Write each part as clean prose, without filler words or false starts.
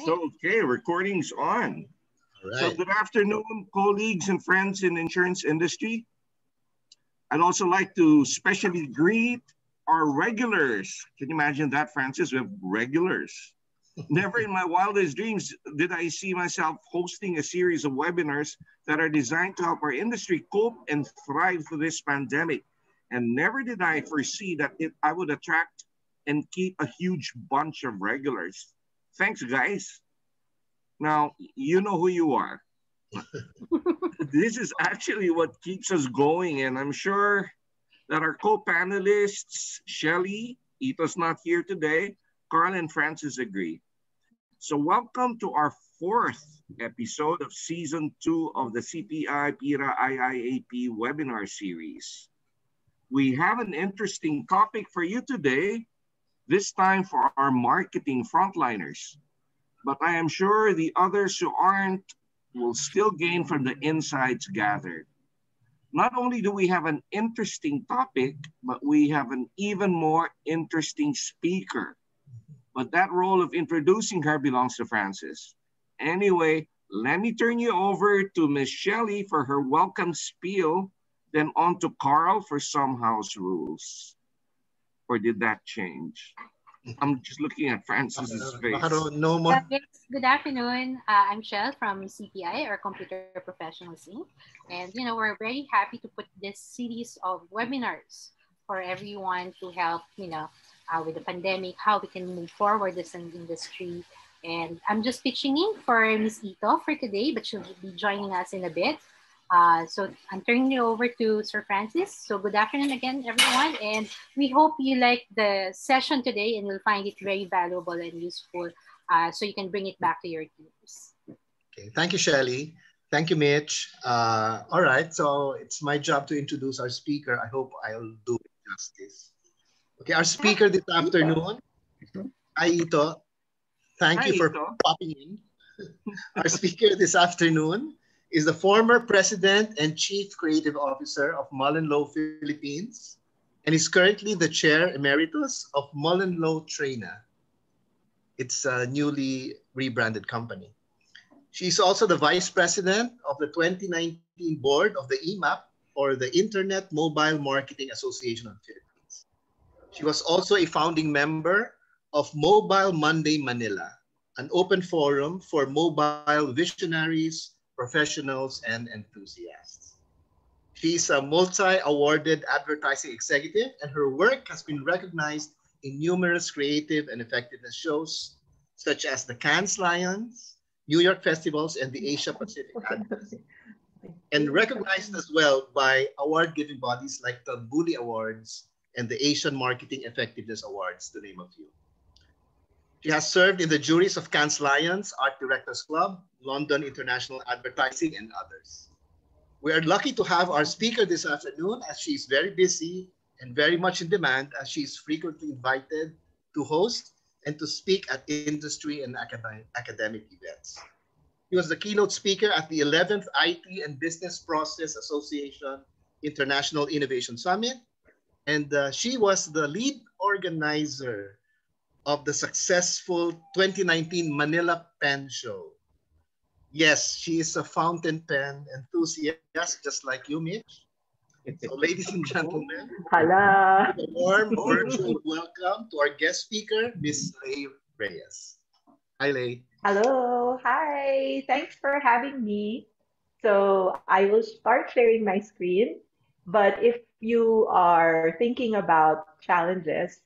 So, okay, recording's on. All So, right. good afternoon, colleagues and friends in insurance industry. I'd also like to specially greet our regulars. Can you imagine that, Francis? We have regulars. Never in my wildest dreams did I see myself hosting a series of webinars that are designed to help our industry cope and thrive through this pandemic. And never did I foresee that I would attract and keep a huge bunch of regulars. Thanks, guys. Now, you know who you are. This is actually what keeps us going. And I'm sure that our co-panelists, Shelly, Ito's not here today, Carl and Francis agree. So welcome to our fourth episode of season 2 of the CPI PIRA IIAP webinar series. We have an interesting topic for you today, this time for our marketing frontliners. But I am sure the others who aren't will still gain from the insights gathered. Not only do we have an interesting topic, but we have an even more interesting speaker. But that role of introducing her belongs to Francis. Anyway, let me turn you over to Miss Shelley for her welcome spiel, then on to Carl for some house rules. Or did that change? I'm just looking at Francis's face. No more. Yes, good afternoon. I'm Shell from CPI, or Computer Professionals Inc. And, we're very happy to put this series of webinars for everyone to help, with the pandemic, how we can move forward as an industry. And I'm just pitching in for Miss Ito for today, but she'll be joining us in a bit. So I'm turning it over to Sir Francis. So good afternoon again, everyone. And we hope you like the session today and will find it very valuable and useful so you can bring it back to your teams. Okay. Thank you, Shelly. Thank you, Mitch. All right. So it's my job to introduce our speaker. I hope I'll do it justice. Okay. Our speaker this afternoon, Ito. Thank you for popping in. Our speaker this afternoon is the former President and Chief Creative Officer of Mullen, Lowe, Philippines, and is currently the Chair Emeritus of Mullen, Lowe, Treyna. It's a newly rebranded company. She's also the Vice President of the 2019 Board of the EMAP, or the Internet Mobile Marketing Association of Philippines. She was also a founding member of Mobile Monday Manila, an open forum for mobile visionaries, professionals, and enthusiasts. She's a multi-awarded advertising executive, and her work has been recognized in numerous creative and effectiveness shows, such as the Cannes Lions, New York festivals, and the Asia Pacific Advertising. And recognized as well by award-giving bodies like the Bully Awards and the Asian Marketing Effectiveness Awards, to name a few. She has served in the juries of Cannes Lions, Art Directors Club, London International Advertising, and others. We are lucky to have our speaker this afternoon, as she is very busy and very much in demand, as she is frequently invited to host and to speak at industry and academic events. He was the keynote speaker at the 11th IT and Business Process Association International Innovation Summit, and she was the lead organizer of the successful 2019 Manila Pen Show. Yes, she is a fountain pen enthusiast, just like you, Mitch. So, ladies and gentlemen, Hello. a warm virtual welcome to our guest speaker, Miss Leigh Reyes. Hi, Leigh. Hello. Hi. Thanks for having me. So I will start sharing my screen. But if you are thinking about challenges,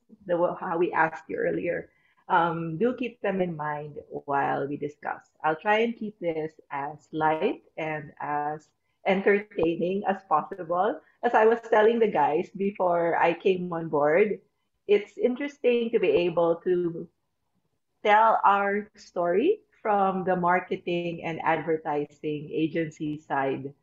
how we asked you earlier, do keep them in mind while we discuss. I'll try and keep this as light and as entertaining as possible. As I was telling the guys before I came on board, it's interesting to be able to tell our story from the marketing and advertising agency side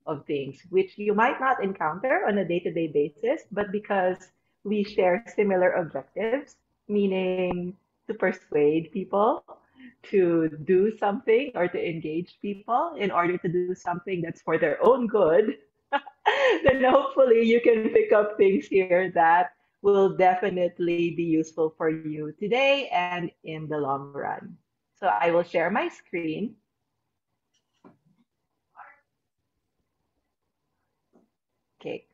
of things, which you might not encounter on a day-to-day basis, but because we share similar objectives, meaning to persuade people to do something or to engage people in order to do something that's for their own good, then hopefully you can pick up things here that will definitely be useful for you today and in the long run. So I will share my screen. Okay.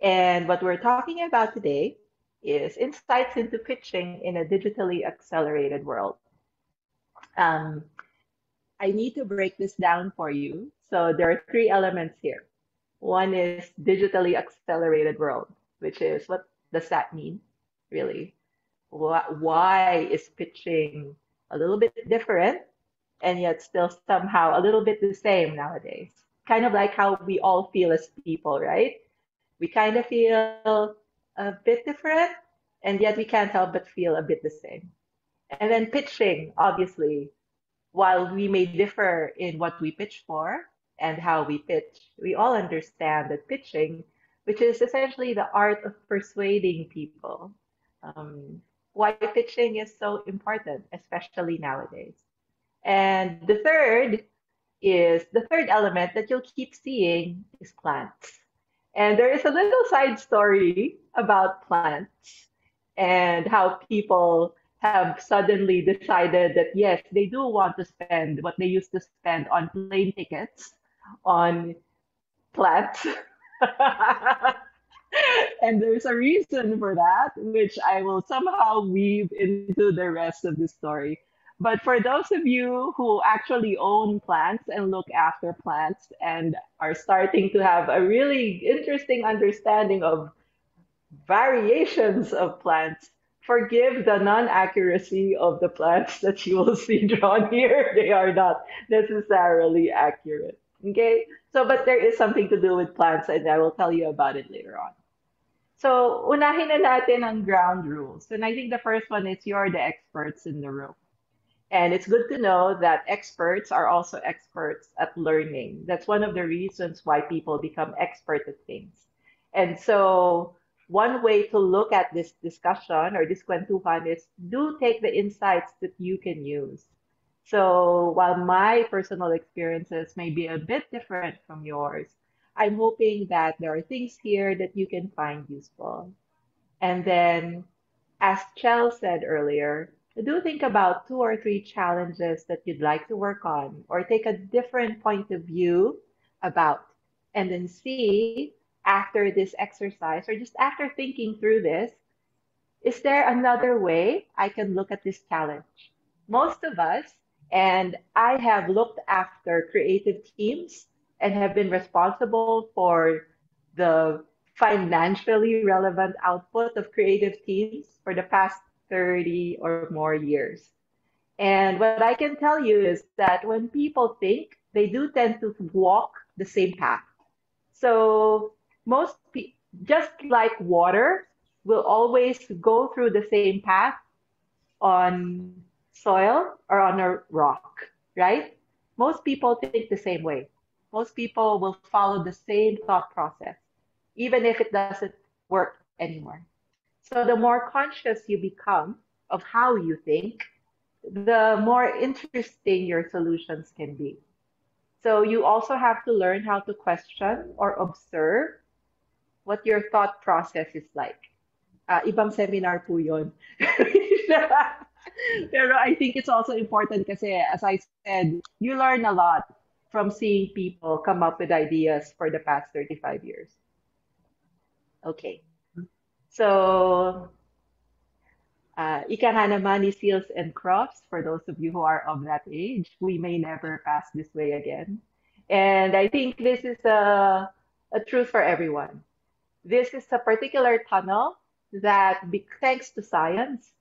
And what we're talking about today is insights into pitching in a digitally accelerated world. Um, I need to break this down for you. So there are three elements here. One is digitally accelerated world, which is what does that mean, really? Why is pitching a little bit different and yet still somehow a little bit the same nowadays? Kind of like how we all feel as people, right? We kind of feel a bit different, and yet we can't help but feel a bit the same. And then pitching, obviously, while we may differ in what we pitch for and how we pitch, we all understand that pitching, which is essentially the art of persuading people, why pitching is so important, especially nowadays. And the third element that you'll keep seeing is plants. And there is a little side story about plants and how people have suddenly decided that yes, they do want to spend what they used to spend on plane tickets on plants. And there's a reason for that, which I will somehow weave into the rest of the story. But for those of you who actually own plants and look after plants and are starting to have a really interesting understanding of variations of plants, forgive the non-accuracy of the plants that you will see drawn here. They are not necessarily accurate. Okay? So, but there is something to do with plants, and I will tell you about it later on. So, unahin na natin ang ground rules. And I think the first one is you're the experts in the room. And it's good to know that experts are also experts at learning. That's one of the reasons why people become expert at things. And so one way to look at this discussion or this kwentuhan is do take the insights that you can use. So while my personal experiences may be a bit different from yours, I'm hoping that there are things here that you can find useful. And then, as Chell said earlier, do think about 2 or 3 challenges that you'd like to work on or take a different point of view about, and then see after this exercise or just after thinking through this, is there another way I can look at this challenge? Most of us, and I have looked after creative teams and have been responsible for the financially relevant output of creative teams for the past 30 or more years. And what I can tell you is that when people think, they do tend to walk the same path. So just like water, will always go through the same path on soil or on a rock, right? Most people think the same way. Most people will follow the same thought process, even if it doesn't work anymore. So the more conscious you become of how you think, the more interesting your solutions can be. So you also have to learn how to question or observe what your thought process is like. Ibang seminar po yun. Pero I think it's also important kasi, as I said, you learn a lot from seeing people come up with ideas for the past 35 years. Okay. So, ika nga naman ni Seals and Crofts, for those of you who are of that age, we may never pass this way again. And I think this is a truth for everyone. This is a particular tunnel that, thanks to science,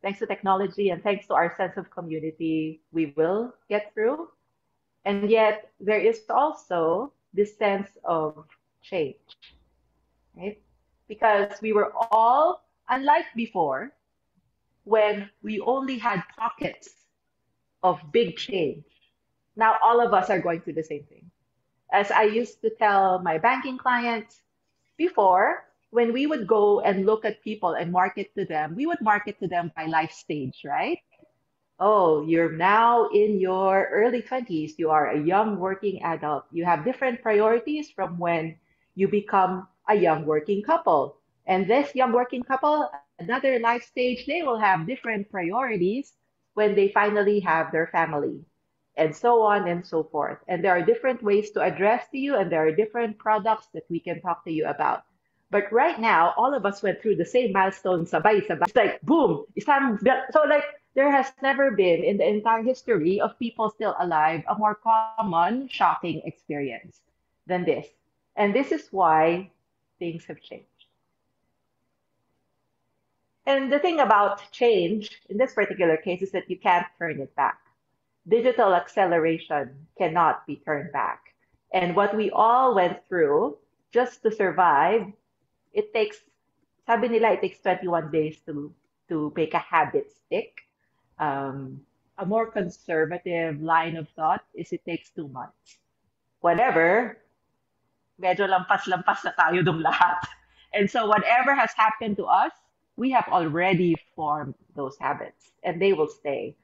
thanks to technology, and thanks to our sense of community, we will get through. And yet, there is also this sense of change, right? Because we were all, unlike before, when we only had pockets of big change. Now, all of us are going through the same thing. As I used to tell my banking clients, before, when we would go and look at people and market to them, we would market to them by life stage, right? Oh, you're now in your early 20s. You are a young working adult. You have different priorities from when you become a young working couple. And this young working couple, another life stage, they will have different priorities when they finally have their family, and so on and so forth. And there are different ways to address to you, and there are different products that we can talk to you about. But right now, all of us went through the same milestone sabay-sabay. It's like, boom, so like there has never been in the entire history of people still alive a more common, shocking experience than this. And this is why things have changed. And the thing about change in this particular case is that you can't turn it back. Digital acceleration cannot be turned back. And what we all went through just to survive, it takes, sabi nila, it takes 21 days to make a habit stick. A more conservative line of thought is it takes 2 months. Whatever, medyo lampas-lampas na tayo dong lahat. And so whatever has happened to us, we have already formed those habits and they will stay.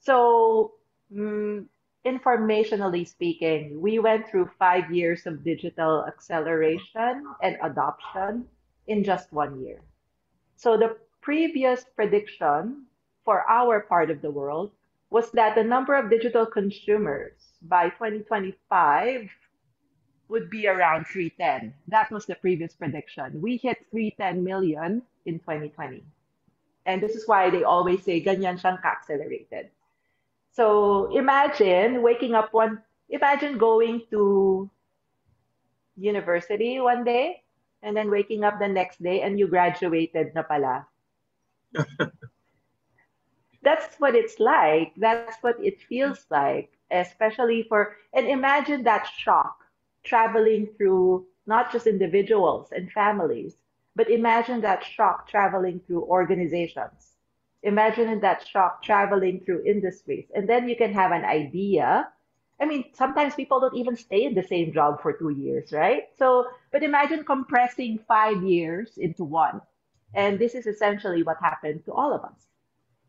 So informationally speaking, we went through 5 years of digital acceleration and adoption in just 1 year. So the previous prediction for our part of the world was that the number of digital consumers by 2025 would be around 310. That was the previous prediction. We hit 310 million in 2020. And this is why they always say ganyan siyang accelerated. So imagine imagine going to university one day and then waking up the next day and you graduated na pala. That's what it's like. That's what it feels like, especially and imagine that shock traveling through not just individuals and families, but imagine that shock traveling through organizations. Imagine that shock traveling through industries. And then you can have an idea. I mean, sometimes people don't even stay in the same job for 2 years, right? So, but imagine compressing 5 years into one. And this is essentially what happened to all of us.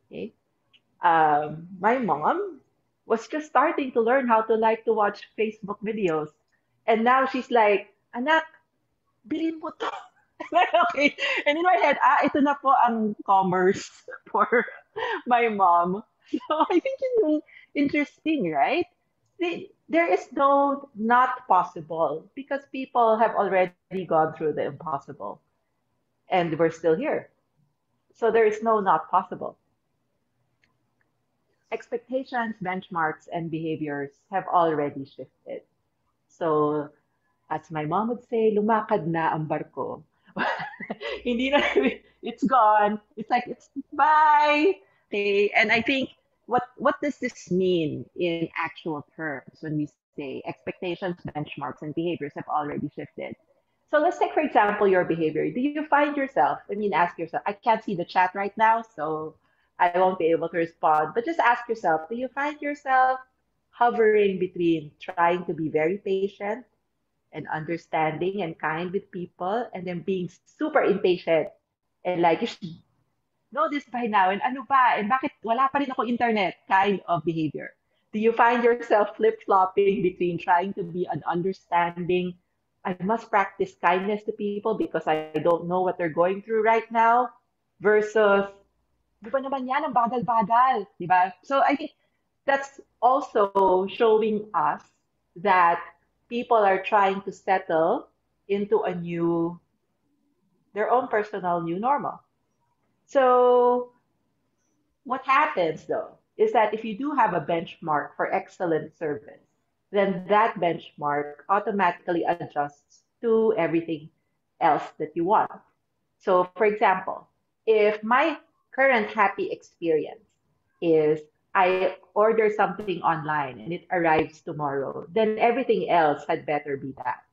Okay? My mom was just starting to learn how to watch Facebook videos. And now she's like, anak, bilhin mo to. Okay. And in my head, ito na po ang commerce for my mom. So I think it's interesting, right? There is no not possible because people have already gone through the impossible. And we're still here. So there is no not possible. Expectations, benchmarks, and behaviors have already shifted. So, as my mom would say, lumakad na ang barko. Hindi na, it's gone. It's like, it's bye. Okay. And I think, what does this mean in actual terms when we say expectations, benchmarks, and behaviors have already shifted? So let's take, for example, your behavior. Do you find yourself, ask yourself, I can't see the chat right now, so I won't be able to respond, but just ask yourself, do you find yourself hovering between trying to be very patient and understanding and kind with people and then being super impatient and like, you should know this by now and ano ba, and bakit wala pa rin ako internet kind of behavior? Do you find yourself flip-flopping between trying to be an understanding, I must practice kindness to people because I don't know what they're going through right now, versus, di ba naman yan, ang bagal-bagal, di ba? So I think that's also showing us that people are trying to settle into their own personal new normal. So what happens though is that if you do have a benchmark for excellent service, then that benchmark automatically adjusts to everything else that you want. So for example, if my current happy experience is I order something online and it arrives tomorrow, then everything else had better be that,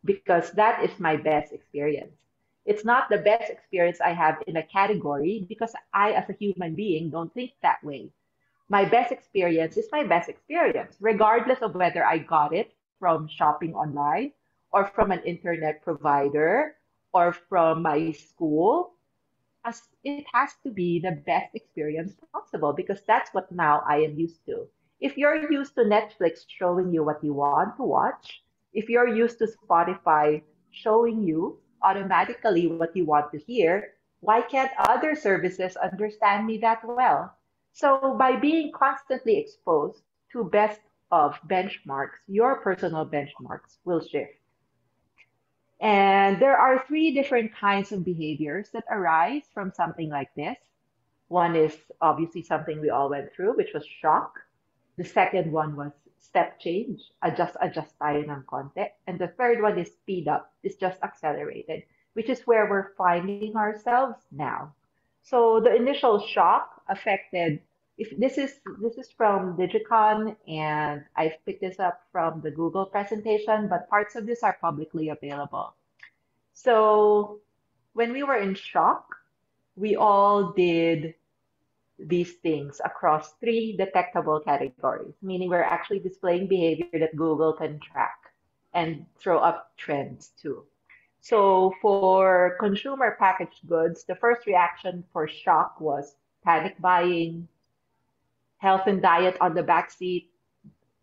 because that is my best experience. It's not the best experience I have in a category because I, as a human being, don't think that way. My best experience is my best experience, regardless of whether I got it from shopping online or from an internet provider or from my school. As it has to be the best experience possible because that's what now I am used to. If you're used to Netflix showing you what you want to watch, if you're used to Spotify showing you automatically what you want to hear, why can't other services understand me that well? So by being constantly exposed to best of benchmarks, your personal benchmarks will shift. And there are three different kinds of behaviors that arise from something like this. One is obviously something we all went through, which was shock. The second one was step change, adjust tayo ng konti. And the third one is speed up, it's just accelerated, which is where we're finding ourselves now. So the initial shock affected, if this is from Digicon, and I picked this up from the Google presentation, but parts of this are publicly available. So when we were in shock, we all did these things across three detectable categories, meaning we're actually displaying behavior that Google can track and throw up trends too. So for consumer packaged goods, the first reaction for shock was panic buying, health and diet on the back seat,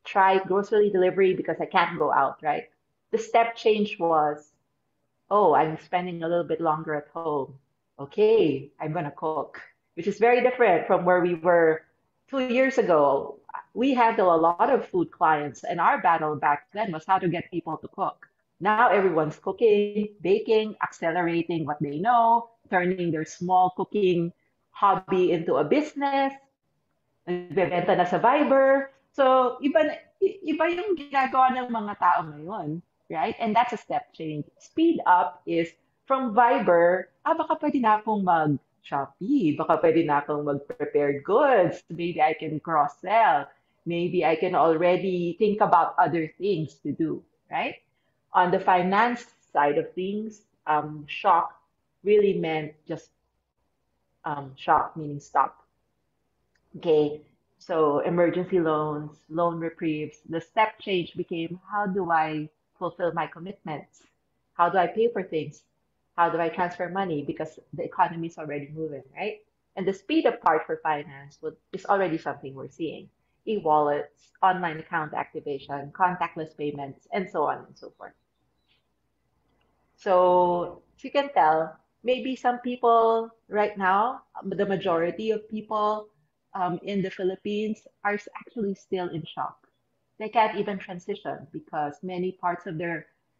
try grocery delivery because I can't go out, right? The step change was, oh, I'm spending a little bit longer at home. Okay, I'm gonna cook, which is very different from where we were 2 years ago. We handle a lot of food clients, and our battle back then was how to get people to cook. Now everyone's cooking, baking, accelerating what they know, turning their small cooking hobby into a business, nagbebenta na sa Viber. So, iba yung ginagawa ng mga tao ngayon, right? And that's a step change. Speed up is from Viber, baka pwede na akong mag-Shopee, baka pwede na akong mag-prepared goods, maybe I can cross-sell, maybe I can already think about other things to do, right? On the finance side of things, shock really meant just shock, meaning stop. Okay, so emergency loans, loan reprieves. The step change became, how do I fulfill my commitments? How do I pay for things? How do I transfer money? Because the economy is already moving, right? And the speed up part for finance is already something we're seeing. E-wallets, online account activation, contactless payments, and so on and so forth. So if you can tell, maybe some people right now, the majority of people in the Philippines are actually still in shock. They can't even transition because many parts of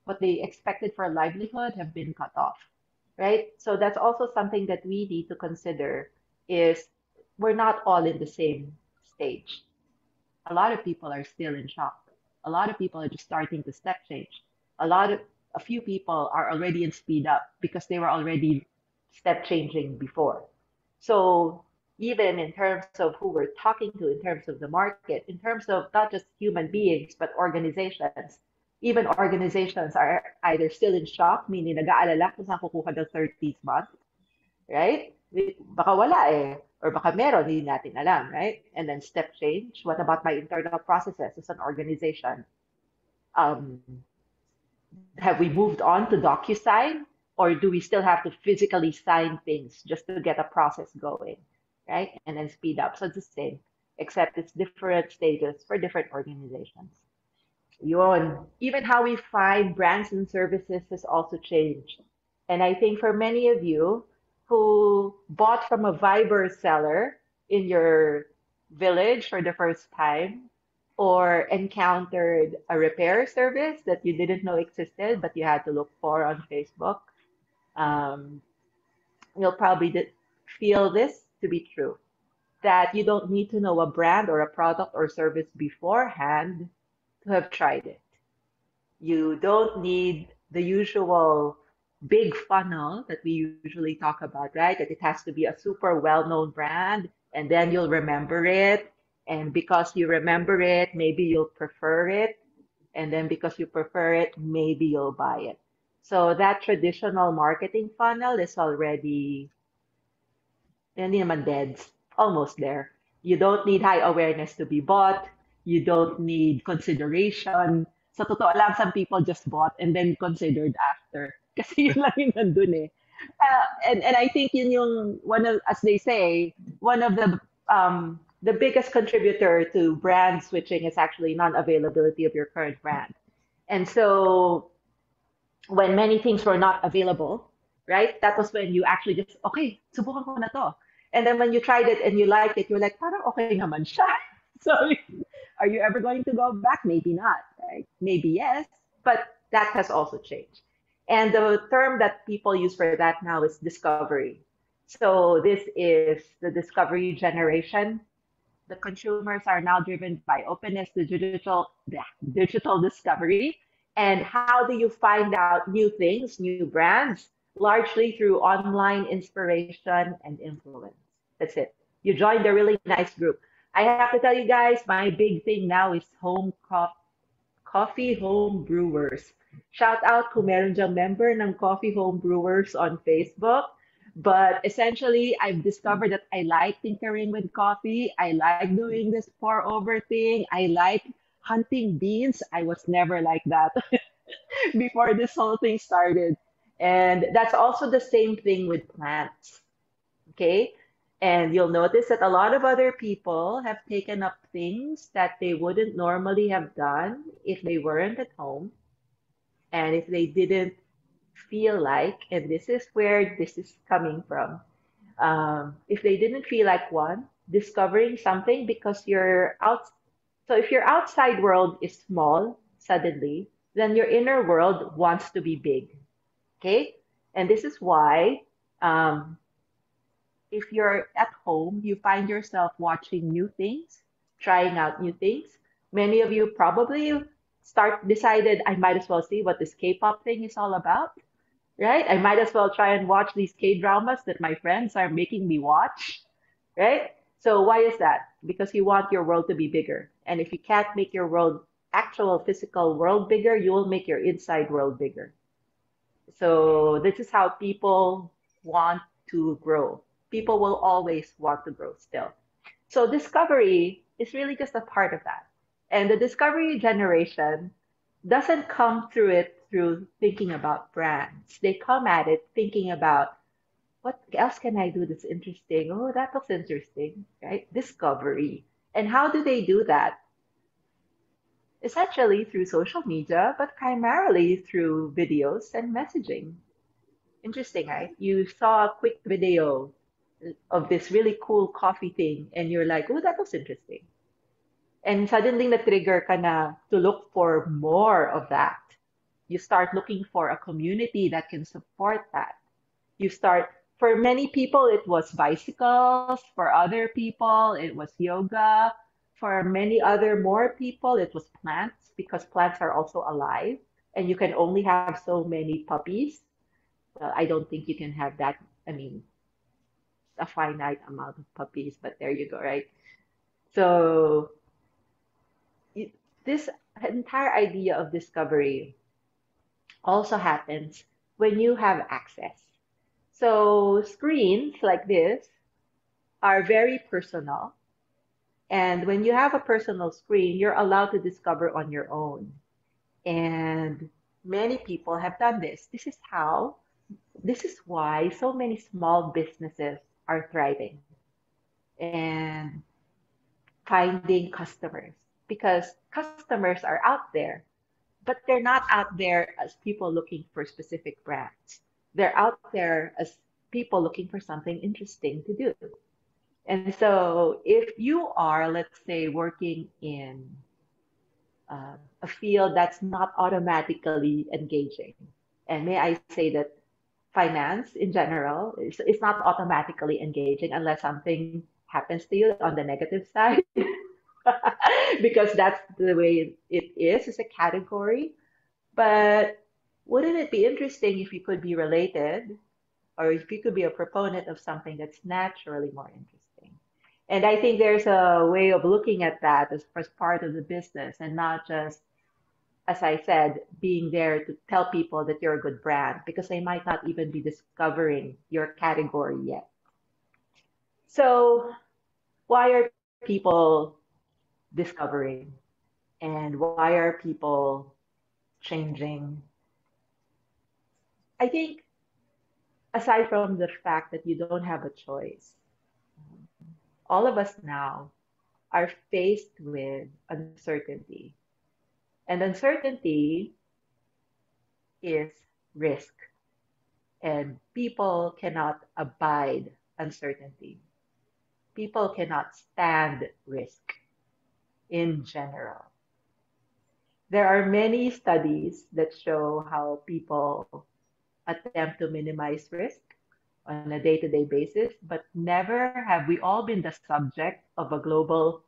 what they expected for a livelihood have been cut off, right? So that's also something that we need to consider is we're not all in the same stage. A lot of people are still in shock. A lot of people are just starting to step change. A few people are already in speed up because they were already step changing before. So even in terms of who we're talking to, in terms of the market, in terms of not just human beings, but organizations, even organizations are either still in shock, meaning nag-aalala kung saan kukuha ng 30th month, right? Baka wala eh, or baka meron, hindi natin alam, right? And then step change, what about my internal processes as an organization? Have we moved on to DocuSign, or do we still have to physically sign things just to get a process going, right? And then speed up. So it's the same, except it's different stages for different organizations. Yun. Even how we find brands and services has also changed. And I think for many of you who bought from a Viber seller in your village for the first time, or encountered a repair service that you didn't know existed, but you had to look for on Facebook, you'll probably feel this to be true, that you don't need to know a brand or a product or service beforehand to have tried it. You don't need the usual big funnel that we usually talk about, right? That it has to be a super well-known brand, and then you'll remember it. And because you remember it, maybe you'll prefer it. And then because you prefer it, maybe you'll buy it. So that traditional marketing funnel is already hindi naman dead, almost there. You don't need high awareness to be bought. You don't need consideration. Sa totoo lang, some people just bought and then considered after. Kasi yun lang yung nandun eh. And I think yun yung, as they say, one of the biggest contributor to brand switching is actually non-availability of your current brand. And so when many things were not available, right, that was when you actually just, okay, subukan ko na to. And then when you tried it and you liked it, you're like, parang okay naman siya. So are you ever going to go back? Maybe not, right? Maybe yes, but that has also changed. And the term that people use for that now is discovery. So this is the discovery generation. The consumers are now driven by openness to digital discovery. And how do you find out new things, new brands? Largely through online inspiration and influence. That's it. You joined a really nice group. I have to tell you guys, my big thing now is coffee home brewers. Shout out kung meron diyang member ng coffee home brewers on Facebook. But essentially, I've discovered that I like tinkering with coffee. I like doing this pour over thing. I like hunting beans. I was never like that before this whole thing started. And that's also the same thing with plants. Okay. And you'll notice that a lot of other people have taken up things that they wouldn't normally have done if they weren't at home and if they didn't feel like, and this is where this is coming from, if they didn't feel like one, discovering something because you're out. So if your outside world is small suddenly, then your inner world wants to be big. Okay. And this is why if you're at home, you find yourself watching new things, trying out new things. Many of you probably decided I might as well see what this K-pop thing is all about, right? I might as well try and watch these K-dramas that my friends are making me watch, right? So why is that? Because you want your world to be bigger. And if you can't make your world, actual physical world bigger, you will make your inside world bigger. So this is how people want to grow. People will always want to grow still. So discovery is really just a part of that. And the discovery generation doesn't come through it through thinking about brands. They come at it thinking about what else can I do that's interesting? Oh, that looks interesting, right? Discovery. And how do they do that? Essentially through social media, but primarily through videos and messaging. Interesting, right? You saw a quick video of this really cool coffee thing, and you're like, oh, that looks interesting. And suddenly na-trigger ka na to look for more of that. You start looking for a community that can support that. You start, for many people, it was bicycles. For other people, it was yoga. For many other more people, it was plants because plants are also alive and you can only have so many puppies. Well, I don't think you can have that. I mean, a finite amount of puppies, but there you go, right? So this entire idea of discovery also happens when you have access. So screens like this are very personal. And when you have a personal screen, you're allowed to discover on your own. And many people have done this. This is why so many small businesses are thriving and finding customers because customers are out there, but they're not out there as people looking for specific brands. They're out there as people looking for something interesting to do. And so if you are, let's say, working in a field that's not automatically engaging, and may I say that finance in general is not automatically engaging unless something happens to you on the negative side, because that's the way it is as a category. But wouldn't it be interesting if you could be related or if you could be a proponent of something that's naturally more interesting? And I think there's a way of looking at that as part of the business and not just, as I said, being there to tell people that you're a good brand because they might not even be discovering your category yet. So why are people discovering and why are people changing? I think aside from the fact that you don't have a choice, all of us now are faced with uncertainty. And uncertainty is risk. And people cannot abide uncertainty. people cannot stand risk in general. There are many studies that show how people attempt to minimize risk on a day-to-day basis, but never have we all been the subject of a global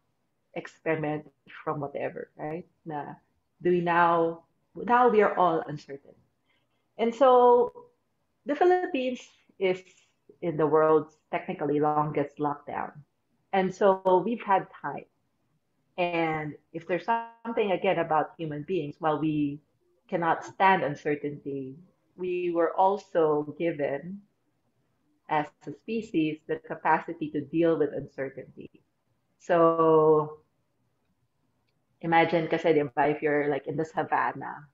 experiment from whatever, right? Na do we now we are all uncertain. And so the Philippines is in the world's technically longest lockdown. And so we've had time. And if there's something again about human beings, while we cannot stand uncertainty, we were also given as a species the capacity to deal with uncertainty. So imagine kasi, di ba, if you're like in the savannah,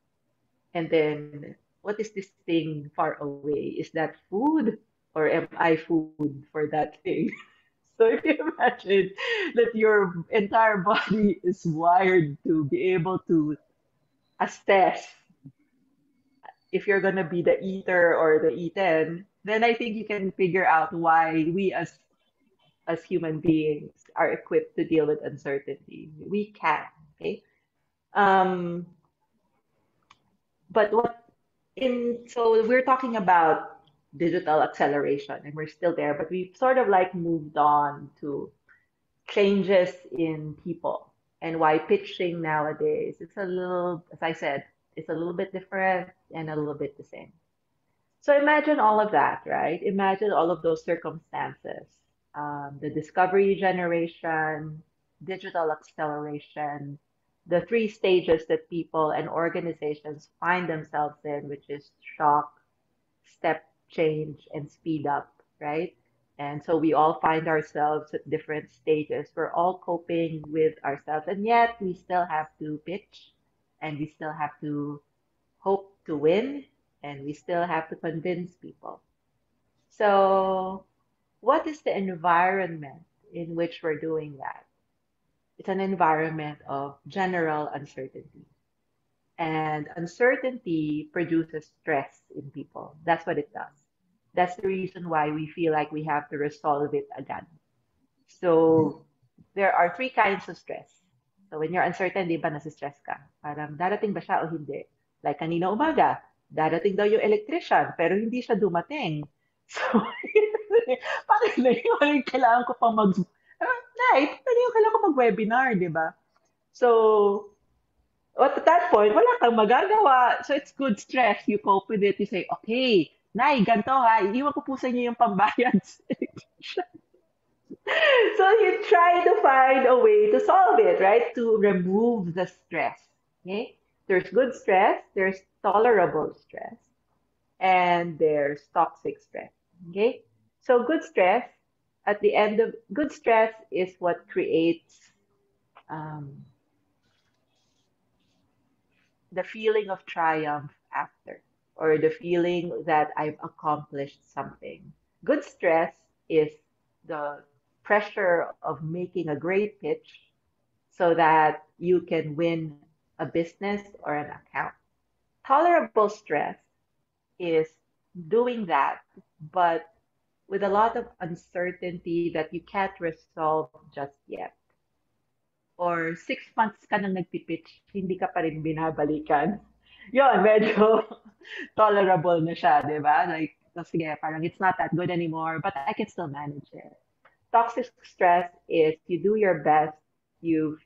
and then what is this thing far away? Is that food? Or am I food for that thing? So if you imagine that your entire body is wired to be able to assess if you're gonna be the eater or the eaten, then I think you can figure out why we as human beings are equipped to deal with uncertainty. We can, okay? Um, but what in so we're talking about digital acceleration and we're still there, but we've sort of like moved on to changes in people and why pitching nowadays it's a little, as I said, it's a little bit different and a little bit the same. So imagine all of that, right? Imagine all of those circumstances. The discovery generation, digital acceleration, the three stages that people and organizations find themselves in, which is shock, step change, and speed up, right? And so we all find ourselves at different stages. We're all coping with ourselves, and yet we still have to pitch and we still have to hope to win and we still have to convince people. So, what is the environment in which we're doing that? It's an environment of general uncertainty. And uncertainty produces stress in people. That's what it does. That's the reason why we feel like we have to resolve it again. So there are three kinds of stress. So when you're uncertain, di ba, nasi-stress ka? Parang darating ba siya o hindi? Like kanina umaga, darating daw yung electrician, pero hindi siya dumating. So, parang na yun, kailangan ko pang night, pero yung kailangan ko mag-webinar, di ba? So, at that point, wala kang magagawa. So it's good stress. You cope with it. You say, okay, Nay, ganito ha, iiwan ko po sa inyo yung pambayad. So you try to find a way to solve it, right? To remove the stress. Okay? There's good stress, there's tolerable stress, and there's toxic stress. Okay? So good stress, at the end of good stress is what creates the feeling of triumph after, or the feeling that I've accomplished something. Good stress is the pressure of making a great pitch so that you can win a business or an account. Tolerable stress is doing that, but with a lot of uncertainty that you can't resolve just yet. Or 6 months ka nang nagpipitch, hindi ka pa rin binabalikan. Yun, medyo tolerable na siya, di ba? Like, so sige, parang it's not that good anymore, but I can still manage it. Toxic stress is you do your best, even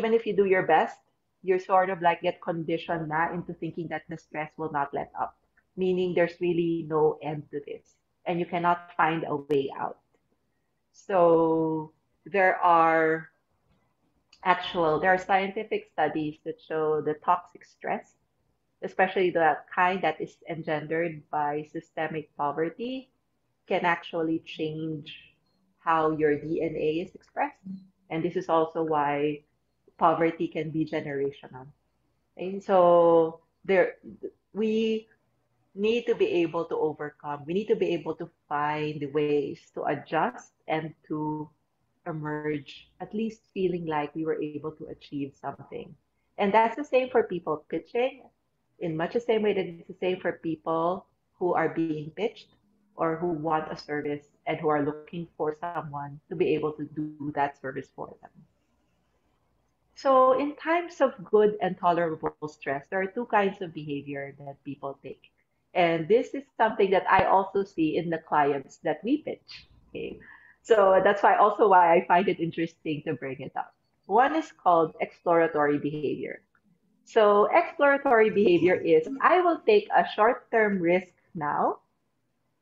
if you do your best, you're sort of like get conditioned na into thinking that the stress will not let up, meaning there's really no end to this, and you cannot find a way out. So there are scientific studies that show the toxic stress, especially the kind that is engendered by systemic poverty, can actually change how your DNA is expressed. And this is also why poverty can be generational. And so we need to be able to overcome. We need to be able to find ways to adjust and to emerge, at least feeling like we were able to achieve something. And that's the same for people pitching, in much the same way that it's the same for people who are being pitched. or who want a service and who are looking for someone to be able to do that service for them. So, in times of good and tolerable stress, there are two kinds of behavior that people take. And this is something that I also see in the clients that we pitch. Okay. So that's why also why I find it interesting to bring it up. One is called exploratory behavior. So exploratory behavior is I will take a short-term risk now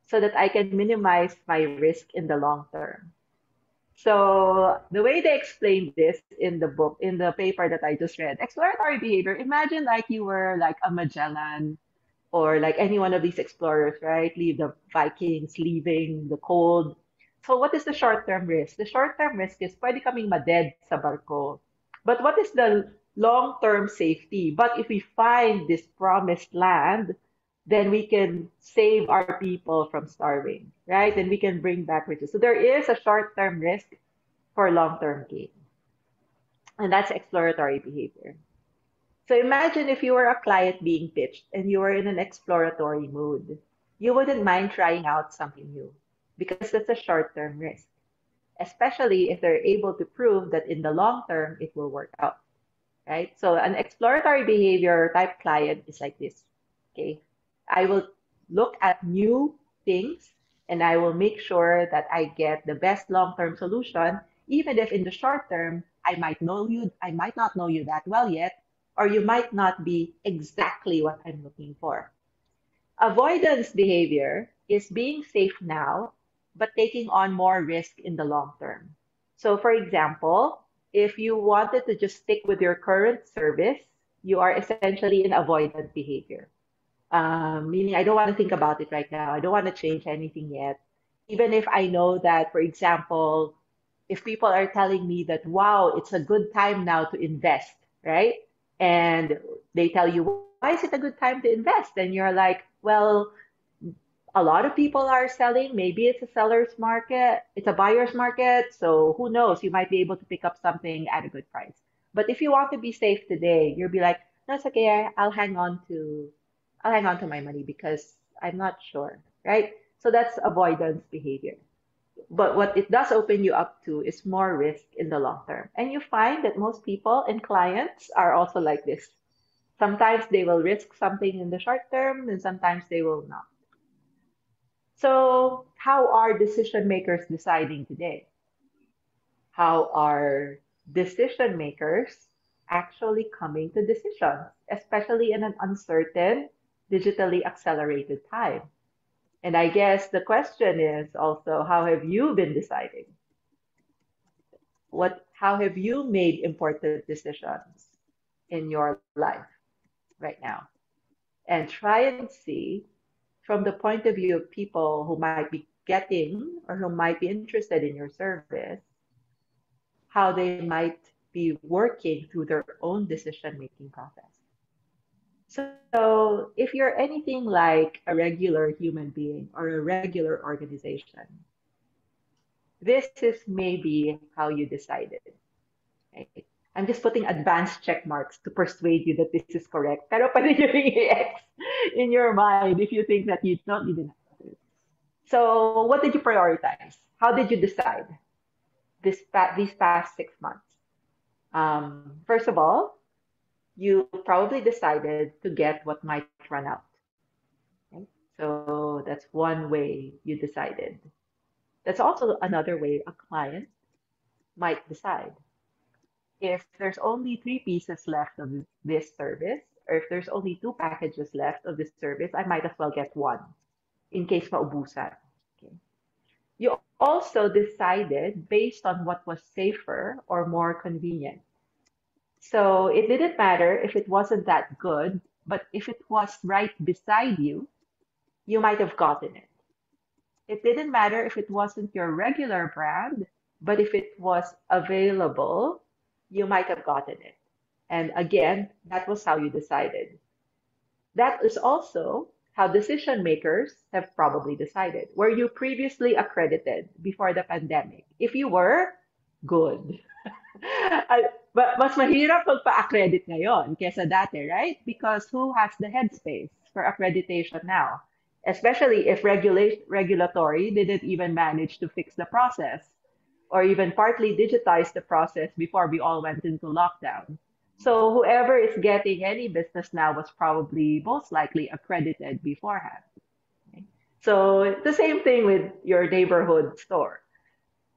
so that I can minimize my risk in the long term. So the way they explained this in the book, in the paper that I just read, exploratory behavior, imagine like you were like a Magellan or like any one of these explorers, right? Leave the Vikings, leaving the cold. So what is the short-term risk? The short-term risk is pwede kaming maded sa barko. But what is the long-term safety? But if we find this promised land, then we can save our people from starving, right? And we can bring back riches. So there is a short-term risk for long-term gain. And that's exploratory behavior. So imagine if you were a client being pitched and you were in an exploratory mood. You wouldn't mind trying out something new because that's a short-term risk, especially if they're able to prove that in the long term it will work out, right? So an exploratory behavior type client is like this, okay? I will look at new things and I will make sure that I get the best long-term solution, even if in the short term I might not know you that well yet, or you might not be exactly what I'm looking for. Avoidance behavior is being safe now, but taking on more risk in the long term. So, for example, if you wanted to just stick with your current service, you are essentially in avoidant behavior. Meaning, I don't want to think about it right now. I don't want to change anything yet. Even if I know that, for example, if people are telling me that, wow, it's a good time now to invest, right? And they tell you, why is it a good time to invest? And you're like, well, a lot of people are selling. Maybe it's a seller's market, it's a buyer's market. So who knows? You might be able to pick up something at a good price. But if you want to be safe today, you'll be like, no, it's okay. I'll hang on to my money because I'm not sure, right? So that's avoidance behavior. But what it does open you up to is more risk in the long term. And you find that most people and clients are also like this. Sometimes they will risk something in the short term, and sometimes they will not. So, how are decision makers deciding today? How are decision makers actually coming to decisions, especially in an uncertain, digitally accelerated time? And I guess the question is also, how have you been deciding? How have you made important decisions in your life right now? And try and see from the point of view of people who might be getting or who might be interested in your service, how they might be working through their own decision-making process. So if you're anything like a regular human being or a regular organization, this is maybe how you decided. Right? I'm just putting advanced check marks to persuade you that this is correct. Pero pwede nyo ring i-X in your mind if you think that you don't even have to. So what did you prioritize? How did you decide these past 6 months? First of all, you probably decided to get what might run out. Okay? So that's one way you decided. That's also another way a client might decide. If there's only 3 pieces left of this service, or if there's only 2 packages left of this service, I might as well get one in case maubusan. Okay. You also decided based on what was safer or more convenient. So it didn't matter if it wasn't that good, but if it was right beside you, you might have gotten it. It didn't matter if it wasn't your regular brand, but if it was available, you might have gotten it. And again, that was how you decided. That is also how decision makers have probably decided. Were you previously accredited before the pandemic? If you were, good. But mas mahirap magpa-accredit ngayon kesa dati, right? Because who has the headspace for accreditation now? especially if regulatory didn't even manage to fix the process or even partly digitize the process before we all went into lockdown. So whoever is getting any business now was probably most likely accredited beforehand. Okay? So the same thing with your neighborhood store.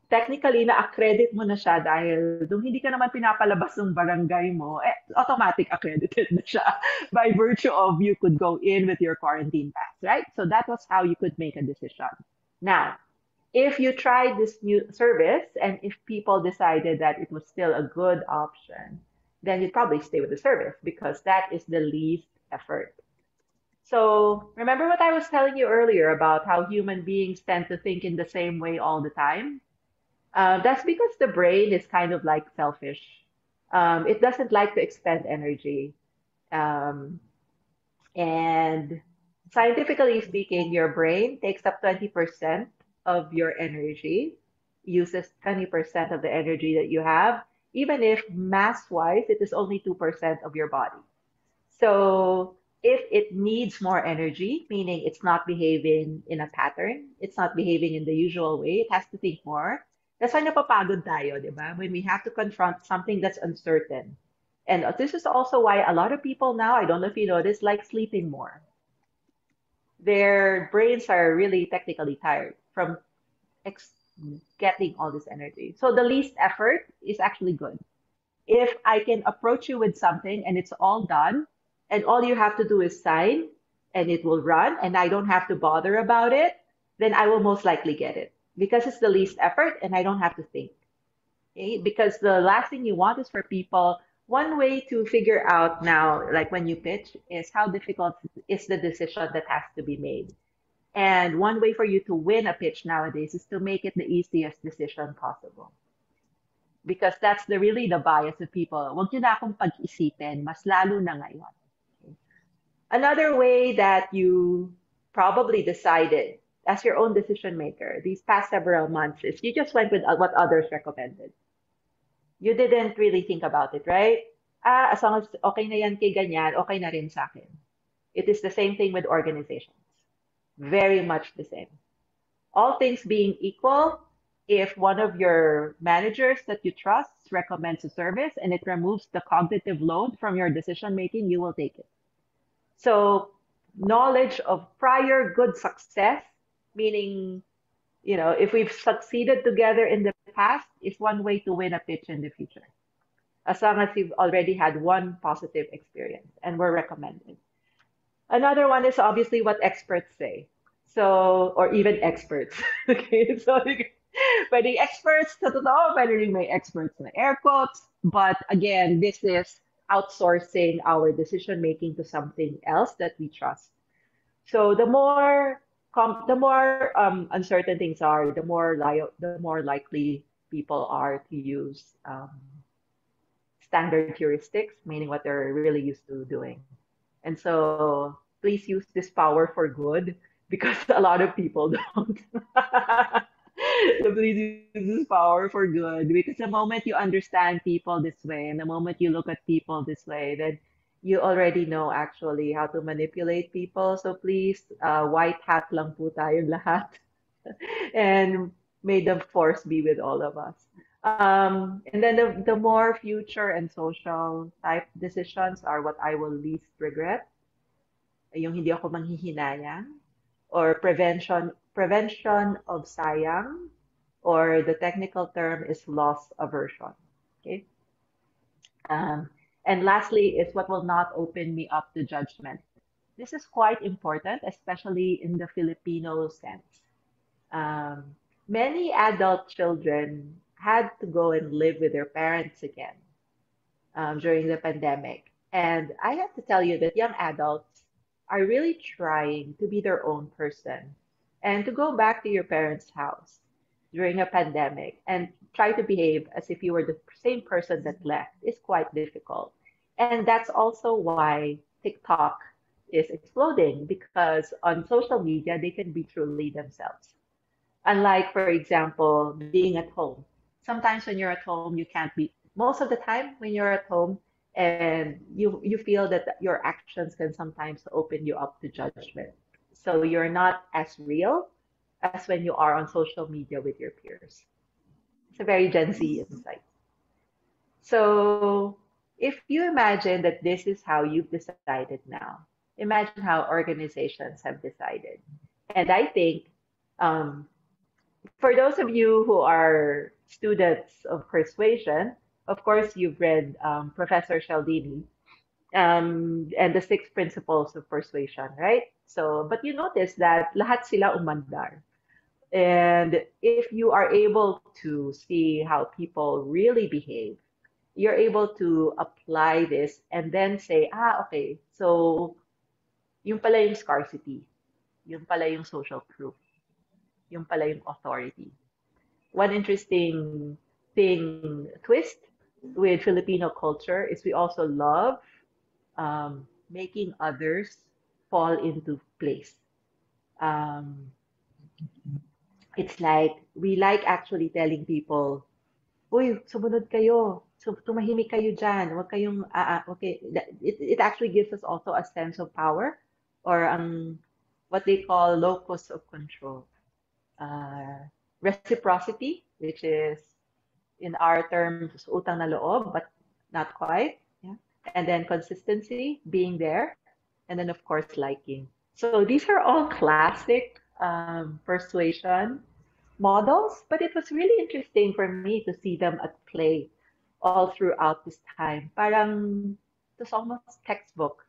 Technically, na-accredit mo na siya dahil nung hindi ka naman pinapalabas ng barangay mo, automatic accredited na siya by virtue of you could go in with your quarantine pass, right? So that was how you could make a decision. Now, if you tried this new service and if people decided that it was still a good option, then you'd probably stay with the service because that is the least effort. So remember what I was telling you earlier about how human beings tend to think in the same way all the time? That's because the brain is kind of like selfish. It doesn't like to expend energy. Um, and scientifically speaking, your brain takes up 20% of your energy, uses 20% of the energy that you have, even if mass-wise, it is only 2% of your body. So if it needs more energy, meaning it's not behaving in a pattern, it's not behaving in the usual way, it has to think more. That's why napapagod tayo, di ba? When we have to confront something that's uncertain. And this is also why a lot of people now, I don't know if you notice, like sleeping more. Their brains are really technically tired from getting all this energy. So the least effort is actually good. If I can approach you with something and it's all done, and all you have to do is sign, and it will run, and I don't have to bother about it, then I will most likely get it because it's the least effort and I don't have to think. Okay? Because the last thing you want is for people, one way to figure out now, like when you pitch, is how difficult is the decision that has to be made. And one way for you to win a pitch nowadays is to make it the easiest decision possible. Because that's really the bias of people. Huwag niyo na akong pag-isipin, mas lalo na ngayon. Okay. Another way that you probably decided as your own decision maker these past several months is you just went with what others recommended. You didn't really think about it, right? As long as okay na yan kay ganyan, okay na rin sa akin. It is the same thing with organizations. Very much the same. All things being equal, if one of your managers that you trust recommends a service and it removes the cognitive load from your decision making, you will take it. So knowledge of prior good success, meaning, you know, if we've succeeded together in the past, is one way to win a pitch in the future. As long as you've already had one positive experience and were recommended. Another one is obviously what experts say. So, or even experts. Okay, so pwedeng experts, sa totoo, pwede rin may experts na air quotes. But again, this is outsourcing our decision making to something else that we trust. So the more uncertain things are, the more likely people are to use standard heuristics, meaning what they're really used to doing. And so please use this power for good because a lot of people don't. So please use this power for good because the moment you understand people this way and the moment you look at people this way, then you already know actually how to manipulate people. So please, white hat lang po tayong lahat. And may the force be with all of us. And then the more future and social type decisions are what I will least regret. Yung hindi ako manghihinayang, or prevention of sayang, or the technical term is loss aversion. Okay. And lastly is what will not open me up to judgment. This is quite important, especially in the Filipino sense. Many adult children had to go and live with their parents again during the pandemic. And I have to tell you that young adults are really trying to be their own person and to go back to your parents' house during a pandemic and try to behave as if you were the same person that left is quite difficult. And that's also why TikTok is exploding because on social media, they can be truly themselves. Unlike, for example, being at home. Sometimes when you're at home, you can't be, most of the time when you're at home and you feel that your actions can sometimes open you up to judgment. So you're not as real as when you are on social media with your peers. It's a very Gen Z insight. So if you imagine that this is how you've decided now, imagine how organizations have decided. And I think um, for those of you who are students of persuasion, of course, you've read Professor Cialdini and the six principles of persuasion, right? So, but you notice that lahat sila umandar. And if you are able to see how people really behave, you're able to apply this and then say, okay, so yung pala yung scarcity, yung pala yung social proof, yung pala yung authority. One interesting twist with Filipino culture is we also love making others fall into place. It's like we like actually telling people, "Uy, sumunod kayo. So, tumahimik kayo dyan. Huwag kayong, okay." It actually gives us also a sense of power or what they call locus of control. Reciprocity, which is in our terms, utang na loob, but not quite. Yeah. And then consistency, being there. And then, of course, liking. So these are all classic persuasion models, but it was really interesting for me to see them at play all throughout this time. Parang it was almost textbook.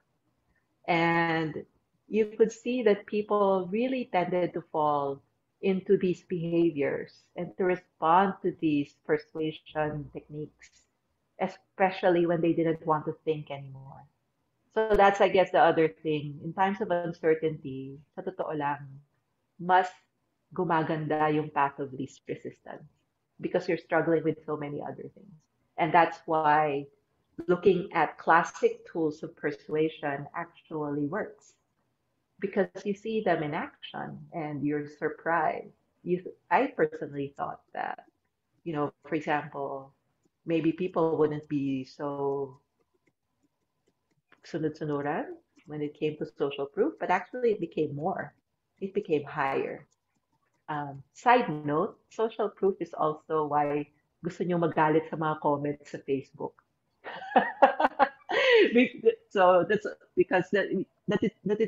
And you could see that people really tended to fall into these behaviors and to respond to these persuasion techniques, especially when they didn't want to think anymore. So that's, I guess, the other thing. In times of uncertainty, sa totoo lang, mas gumaganda yung path of least resistance because you're struggling with so many other things. And that's why looking at classic tools of persuasion actually works because you see them in action and you're surprised. I personally thought that, for example, maybe people wouldn't be so sunod-sunuran when it came to social proof, but actually it became more. It became higher. Side note, social proof is also why gusto nyo magalit sa mga comments sa Facebook. So that's because that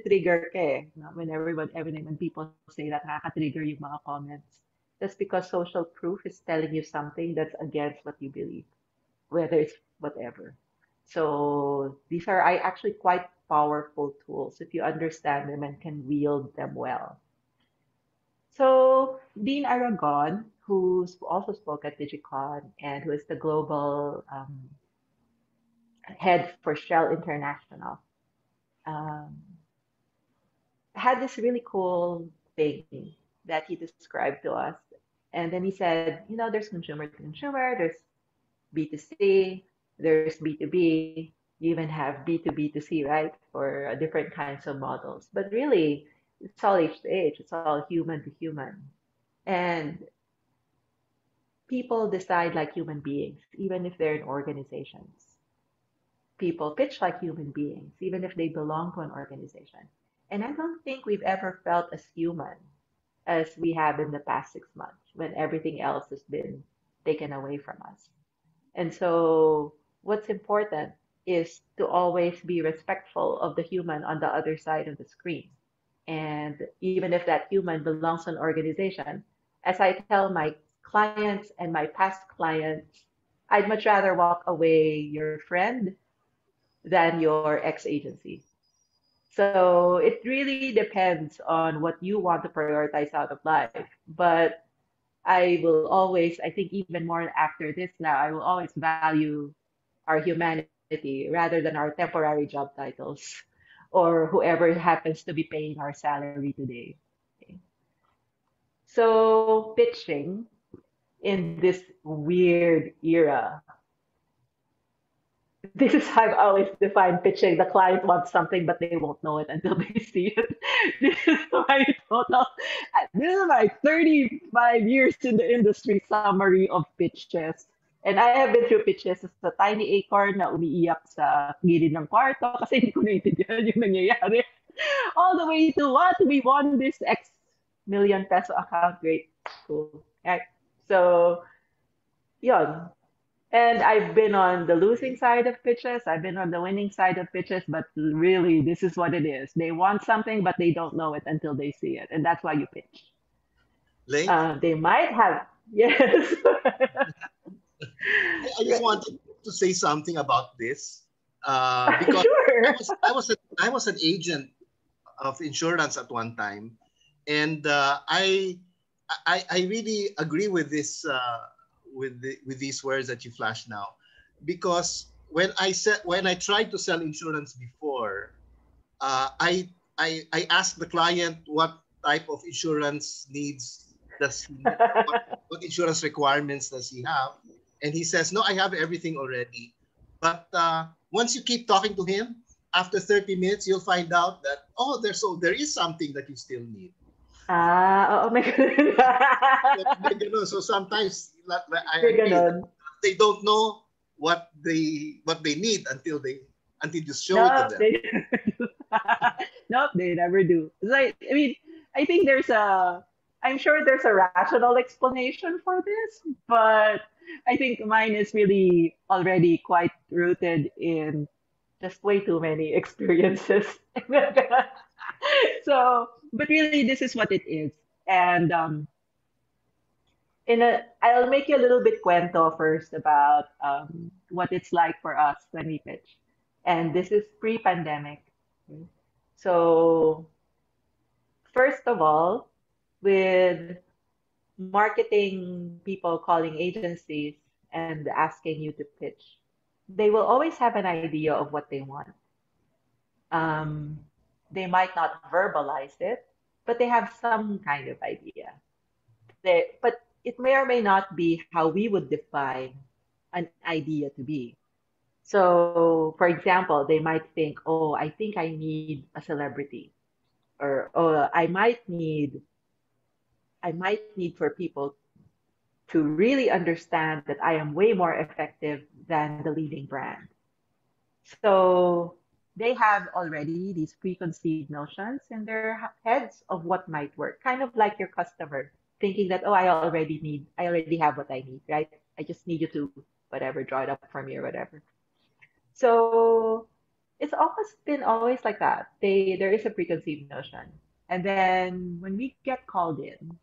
trigger ka eh. When people say that nakaka-trigger yung mga comments. That's because social proof is telling you something that's against what you believe, whether it's whatever. So these are actually quite powerful tools if you understand them and can wield them well. So Dean Aragon, who also spoke at DigiCon and who is the global head for Shell International, had this really cool thing that he described to us. And then he said, there's consumer to consumer, there's B2C, there's B2B, you even have B2B2C, right? For different kinds of models. But really, it's all age to age, it's all human to human. And people decide like human beings, even if they're in organizations. People pitch like human beings, even if they belong to an organization. And I don't think we've ever felt as human as we have in the past 6 months when everything else has been taken away from us. And so what's important is to always be respectful of the human on the other side of the screen. And even if that human belongs to an organization, as I tell my clients and my past clients, I'd much rather walk away your friend than your ex-agency. So it really depends on what you want to prioritize out of life. But I will always, I think even more after this now, I will always value our humanity rather than our temporary job titles or whoever happens to be paying our salary today. Okay. So pitching in this weird era, this is how I've always defined pitching. The client wants something, but they won't know it until they see it. This is my 35 years in the industry summary of pitches. And I have been through pitches sa tiny acorn na umiiyak sa gilid ng kwarto kasi hindi ko naintindihan yung nangyayari. All the way to what? We won this X million peso account. Great. Cool. Right. So, yun. And I've been on the losing side of pitches. I've been on the winning side of pitches, but really, this is what it is. They want something, but they don't know it until they see it. And that's why you pitch. Leigh, They might have, yes. I just wanted to say something about this because Sure. I was an agent of insurance at one time, and I really agree with this with these words that you flash now, because when I tried to sell insurance before, uh, I I asked the client what type of insurance needs does he what insurance requirements does he have, and he says no, I have everything already. But once you keep talking to him, after 30 minutes, you'll find out that there is something that you still need. Oo, may ganun. So sometimes I May agree that ganun. they don't know what they need until you show it to Nope, them. they nope, they never do. It's like, I mean, I think I'm sure there's a rational explanation for this, but I think mine is really already quite rooted in just way too many experiences. So, but really, this is what it is. And I'll make you a little bit cuento first about what it's like for us when we pitch. And this is pre-pandemic. So, first of all, with marketing people calling agencies and asking you to pitch, they will always have an idea of what they want. Um, they might not verbalize it, but they have some kind of idea. But it may or may not be how we would define an idea to be. So, for example, they might think, oh, I think I need a celebrity, or oh, I might need for people to really understand that I am way more effective than the leading brand. So they have already these preconceived notions in their heads of what might work, kind of like your customer thinking that, oh, I already have what I need, right? I just need you to whatever, draw it up for me or whatever. So it's always been always like that. There is a preconceived notion. And then when we get called in,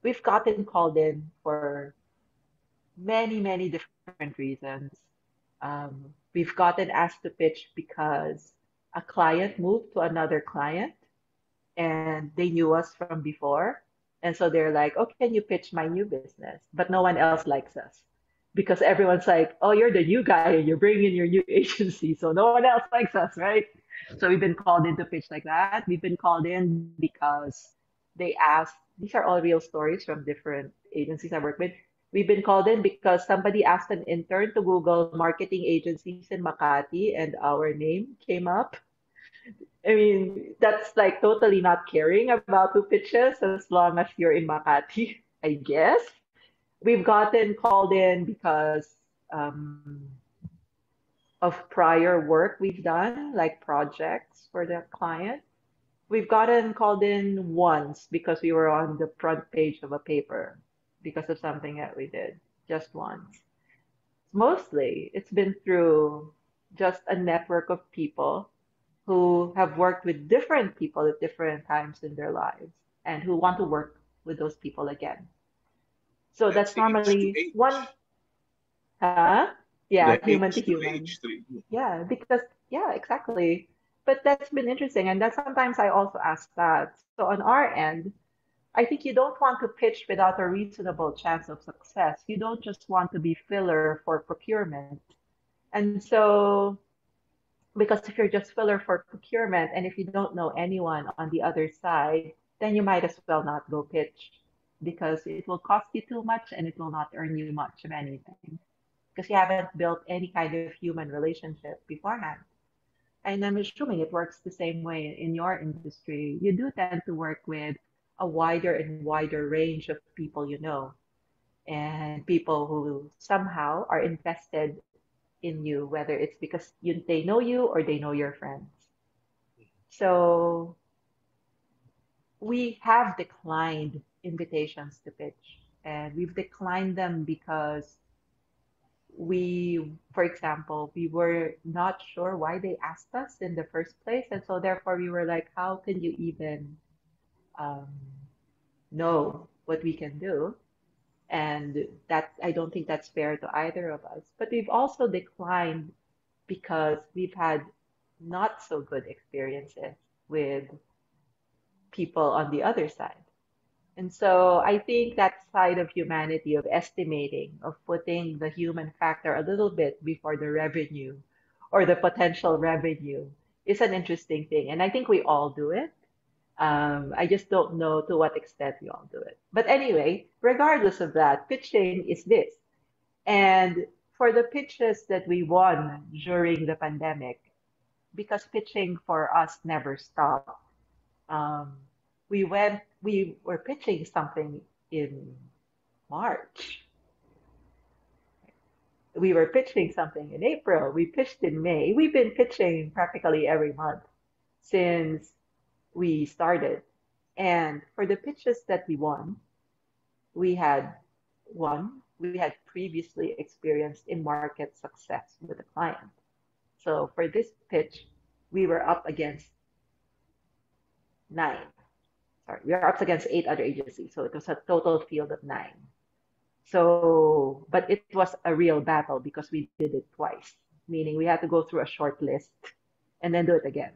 we've gotten called in for many, many different reasons. We've gotten asked to pitch because a client moved to another client and they knew us from before. And so they're like, oh, can you pitch my new business? But no one else likes us because everyone's like, oh, you're the new guy and you're bringing in your new agency. So no one else likes us, right? So we've been called in to pitch like that. We've been called in because they asked, these are all real stories from different agencies I work with. We've been called in because somebody asked an intern to Google marketing agencies in Makati and our name came up. I mean, that's like totally not caring about who pitches as long as you're in Makati, I guess. We've gotten called in because of prior work we've done, like projects for the client. We've gotten called in once because we were on the front page of a paper because of something that we did, just once. Mostly, it's been through just a network of people who have worked with different people at different times in their lives and who want to work with those people again. So That's that's age to normally age. one, huh? Yeah, The human to age to human. age to. Yeah, because, yeah, exactly. But that's been interesting. And that sometimes I also ask that. So on our end, I think you don't want to pitch without a reasonable chance of success. You don't just want to be filler for procurement. And so, because if you're just filler for procurement and if you don't know anyone on the other side, then you might as well not go pitch because it will cost you too much and it will not earn you much of anything because you haven't built any kind of human relationship beforehand. And I'm assuming it works the same way in your industry. You do tend to work with a wider and wider range of people you know and people who somehow are invested in you, whether it's because they know you or they know your friends. So we have declined invitations to pitch, and we've declined them because for example, we were not sure why they asked us in the first place. And so therefore we were like, how can you even um, know what we can do? And that, I don't think that's fair to either of us. But we've also declined because we've had not so good experiences with people on the other side. And so I think that side of humanity, of estimating, of putting the human factor a little bit before the revenue or the potential revenue is an interesting thing. And I think we all do it. I just don't know to what extent we all do it. But anyway, regardless of that, pitching is this. And for the pitches that we won during the pandemic, because pitching for us never stopped, um, we were pitching something in March. We were pitching something in April. We pitched in May. We've been pitching practically every month since we started. And for the pitches that we won, we had previously experienced in market success with a client. So for this pitch, we were up against we were up against 8 other agencies. So it was a total field of 9. So, but it was a real battle because we did it twice, meaning we had to go through a short list and then do it again.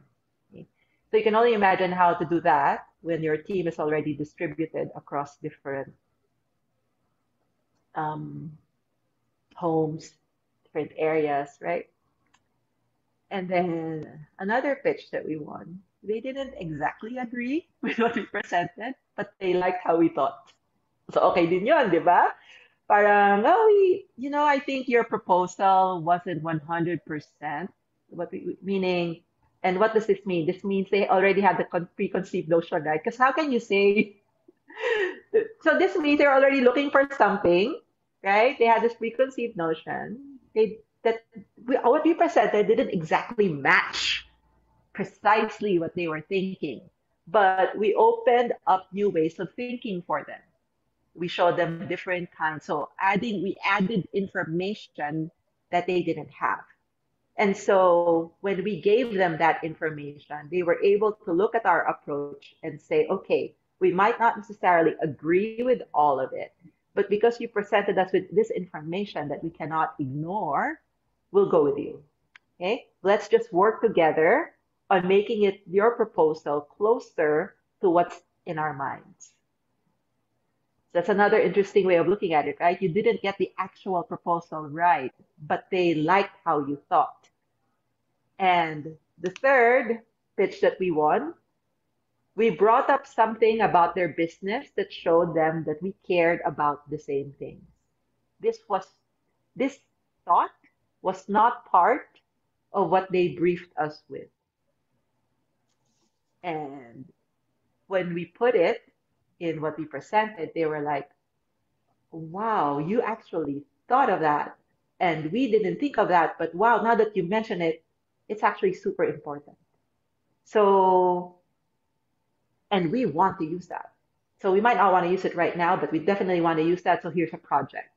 Okay? So you can only imagine how to do that when your team is already distributed across different homes, different areas, right? And then another pitch that we won, they didn't exactly agree with what we presented, but they liked how we thought. So okay din yun, di ba? Parang, I think your proposal wasn't 100% meaning, and what does this mean? This means they already had the preconceived notion, right? Because how can you say, so this means they're already looking for something, right? They had this preconceived notion. What we presented didn't exactly match precisely what they were thinking, but we opened up new ways of thinking for them. We showed them different kinds. So we added information that they didn't have. And so when we gave them that information, they were able to look at our approach and say, okay, we might not necessarily agree with all of it, but because you presented us with this information that we cannot ignore, we'll go with you. Okay, let's just work together on making your proposal closer to what's in our minds. That's another interesting way of looking at it, right? You didn't get the actual proposal right, but they liked how you thought. And the third pitch that we won, we brought up something about their business that showed them that we cared about the same things. This thought was not part of what they briefed us with. And when we put it in what we presented, they were like, wow, you actually thought of that. And we didn't think of that, but wow, now that you mention it, it's actually super important. So, and we want to use that. So we might not want to use it right now, but we definitely want to use that. So here's a project.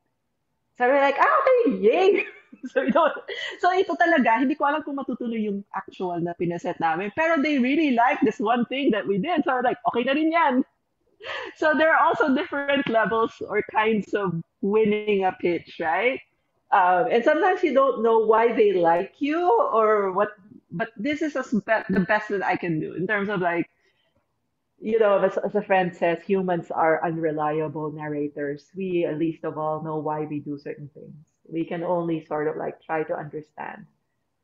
So we're like, okay, yay! So ito talaga, hindi ko alam kung matutuloy yung actual na pinaset namin. Pero they really like this one thing that we did. So we're like, okay na rin yan. So there are also different levels or kinds of winning a pitch, right? And sometimes you don't know why they like you or what, but this is the best that I can do in terms of like, as a friend says, humans are unreliable narrators. We, at least of all, know why we do certain things. We can only sort of like try to understand.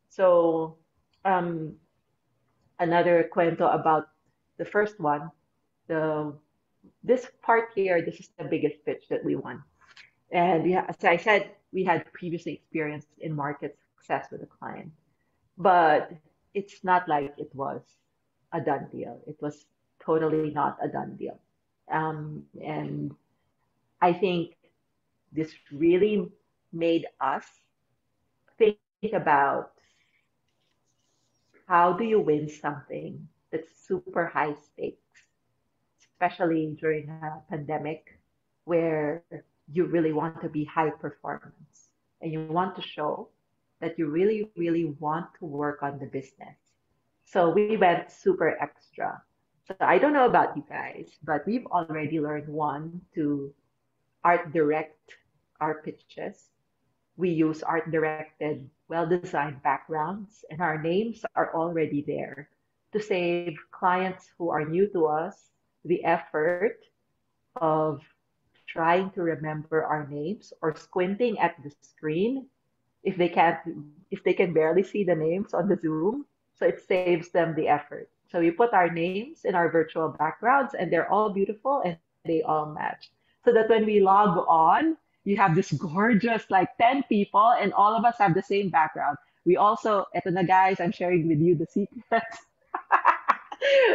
So, another cuento about the first one, this part here, this is the biggest pitch that we won. And as I said, we had previously experienced in market success with a client, but it's not like it was a done deal. It was totally not a done deal. And I think this really made us think about how do you win something that's super high stakes, especially during a pandemic where you really want to be high performance and you want to show that you really, really want to work on the business. So we went super extra. So I don't know about you guys, but we've already learned one to art direct our pitches. We use art directed, well designed backgrounds, and our names are already there to save clients who are new to us the effort of trying to remember our names or squinting at the screen if they can't if they can barely see the names on the Zoom. So it saves them the effort. So we put our names in our virtual backgrounds and they're all beautiful and they all match. So that when we log on, you have this gorgeous like 10 people and all of us have the same background. We also, eto na guys, I'm sharing with you the secrets.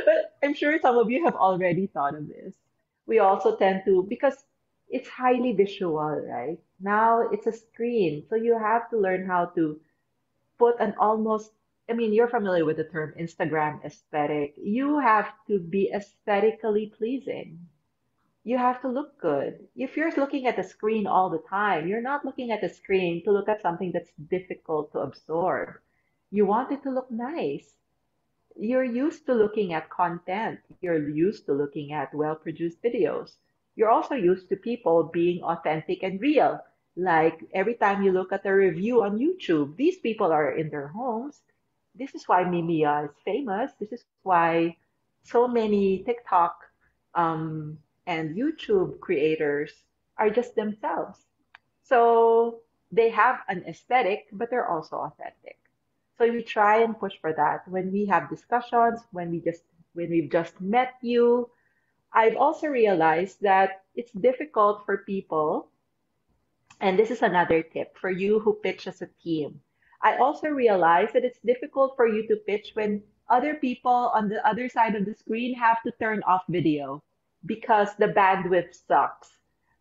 But I'm sure some of you have already thought of this. We also tend to, because it's highly visual, right? Now it's a screen. So you have to learn how to put an almost, I mean, you're familiar with the term Instagram aesthetic. You have to be aesthetically pleasing. You have to look good. If you're looking at the screen all the time, you're not looking at the screen to look at something that's difficult to absorb. You want it to look nice. You're used to looking at content. You're used to looking at well-produced videos. You're also used to people being authentic and real. Like every time you look at a review on YouTube, these people are in their homes. This is why Mimiya is famous. This is why so many TikTok um, and YouTube creators are just themselves. So they have an aesthetic, but they're also authentic. So we try and push for that when we have discussions, when we've just met you. I've also realized that it's difficult for people, and this is another tip for you who pitch as a team. I also realized that it's difficult for you to pitch when other people on the other side of the screen have to turn off video because the bandwidth sucks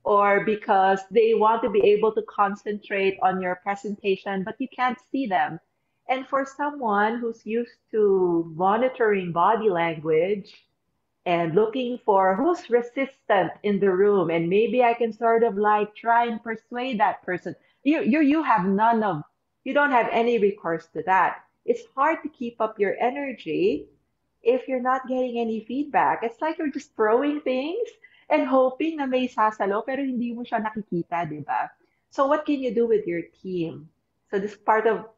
or because they want to be able to concentrate on your presentation, but you can't see them. And for someone who's used to monitoring body language and looking for who's resistant in the room, and maybe I can sort of like try and persuade that person. You have none of you don't have any recourse to that. It's hard to keep up your energy if you're not getting any feedback. It's like you're just throwing things and hoping na may sasalo pero hindi mo siya nakikita, di ba? So what can you do with your team? So this part of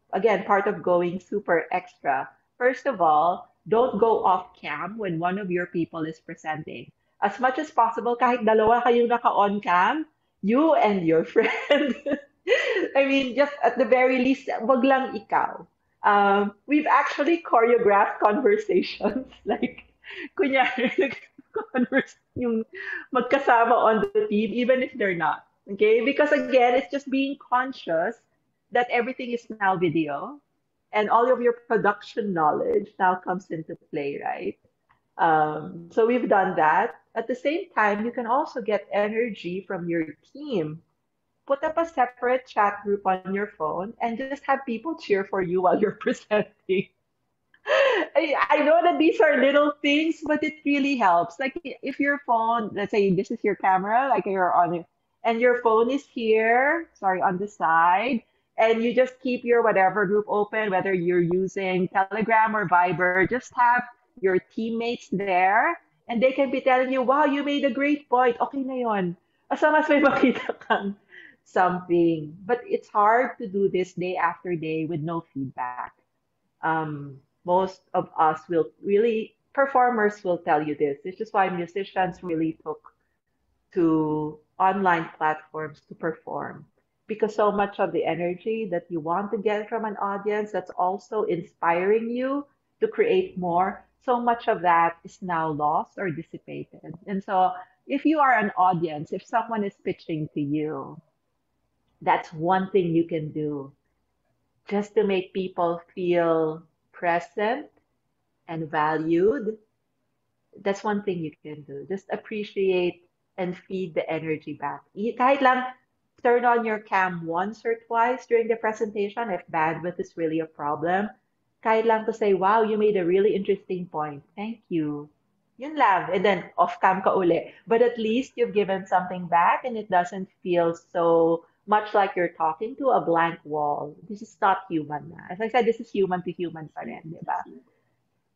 going super extra. First of all, don't go off cam when one of your people is presenting. As much as possible, kahit dalawa kayong naka-on cam, you and your friend. I mean, just at the very least, wag lang ikaw. We've actually choreographed conversations. Like, kunyari, nag-converse yung magkasama on the team, even if they're not. Okay? Because again, it's just being conscious that everything is now video and all of your production knowledge now comes into play, right? So we've done that. At the same time, you can also get energy from your team. Put up a separate chat group on your phone and just have people cheer for you while you're presenting. I know that these are little things, but it really helps. Like if your phone, let's say this is your camera, like you're on it, and your phone is here, sorry, on the side, and you just keep your whatever group open, whether you're using Telegram or Viber, just have your teammates there, and they can be telling you, wow, you made a great point. Okay na yon. Asa mas may makita kang something. But it's hard to do this day after day with no feedback. Most of us will really, performers will tell you this. This is why musicians really took to online platforms to perform. Because so much of the energy that you want to get from an audience that's also inspiring you to create more, so much of that is now lost or dissipated. And so if you are an audience, if someone is pitching to you, that's one thing you can do just to make people feel present and valued. That's one thing you can do. Just appreciate and feed the energy back. Kahit lang turn on your cam once or twice during the presentation if bandwidth is really a problem. Kahit lang to say, wow, you made a really interesting point. Thank you. Yun lang. And then off-cam ka uli. But at least you've given something back and it doesn't feel so much like you're talking to a blank wall. This is not human na. As I said, this is human to human pa rin, di ba?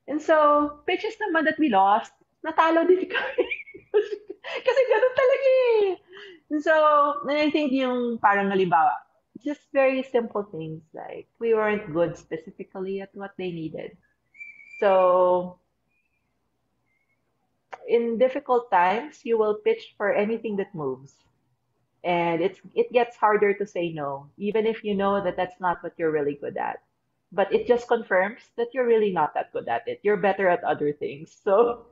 And so, pitches naman that we lost, natalo din kami. Kasi ganun talaga eh. And so, and I think yung parang halimbawa, just very simple things like we weren't good specifically at what they needed. So, in difficult times, you will pitch for anything that moves. And it gets harder to say no, even if you know that that's not what you're really good at. But it just confirms that you're really not that good at it. You're better at other things. So,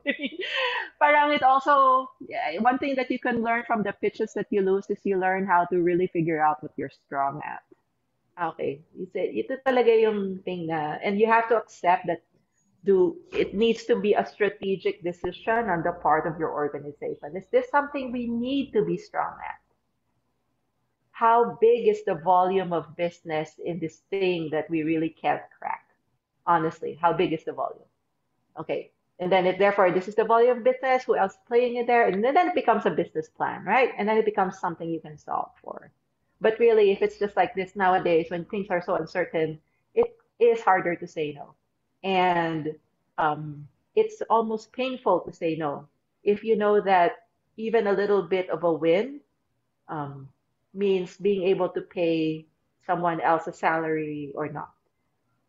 parang it also, yeah, one thing that you can learn from the pitches that you lose is you learn how to really figure out what you're strong at. Okay, ito talaga yung thing na, and you have to accept that it needs to be a strategic decision on the part of your organization. Is this something we need to be strong at? How big is the volume of business in this thing that we really can't crack? Honestly, how big is the volume? Okay. And then therefore, this is the volume of business. Who else is playing it there? And then it becomes a business plan, right? And then it becomes something you can solve for. But really, if it's just like this nowadays, when things are so uncertain, it is harder to say no. And it's almost painful to say no. If you know that even a little bit of a win means being able to pay someone else a salary or not.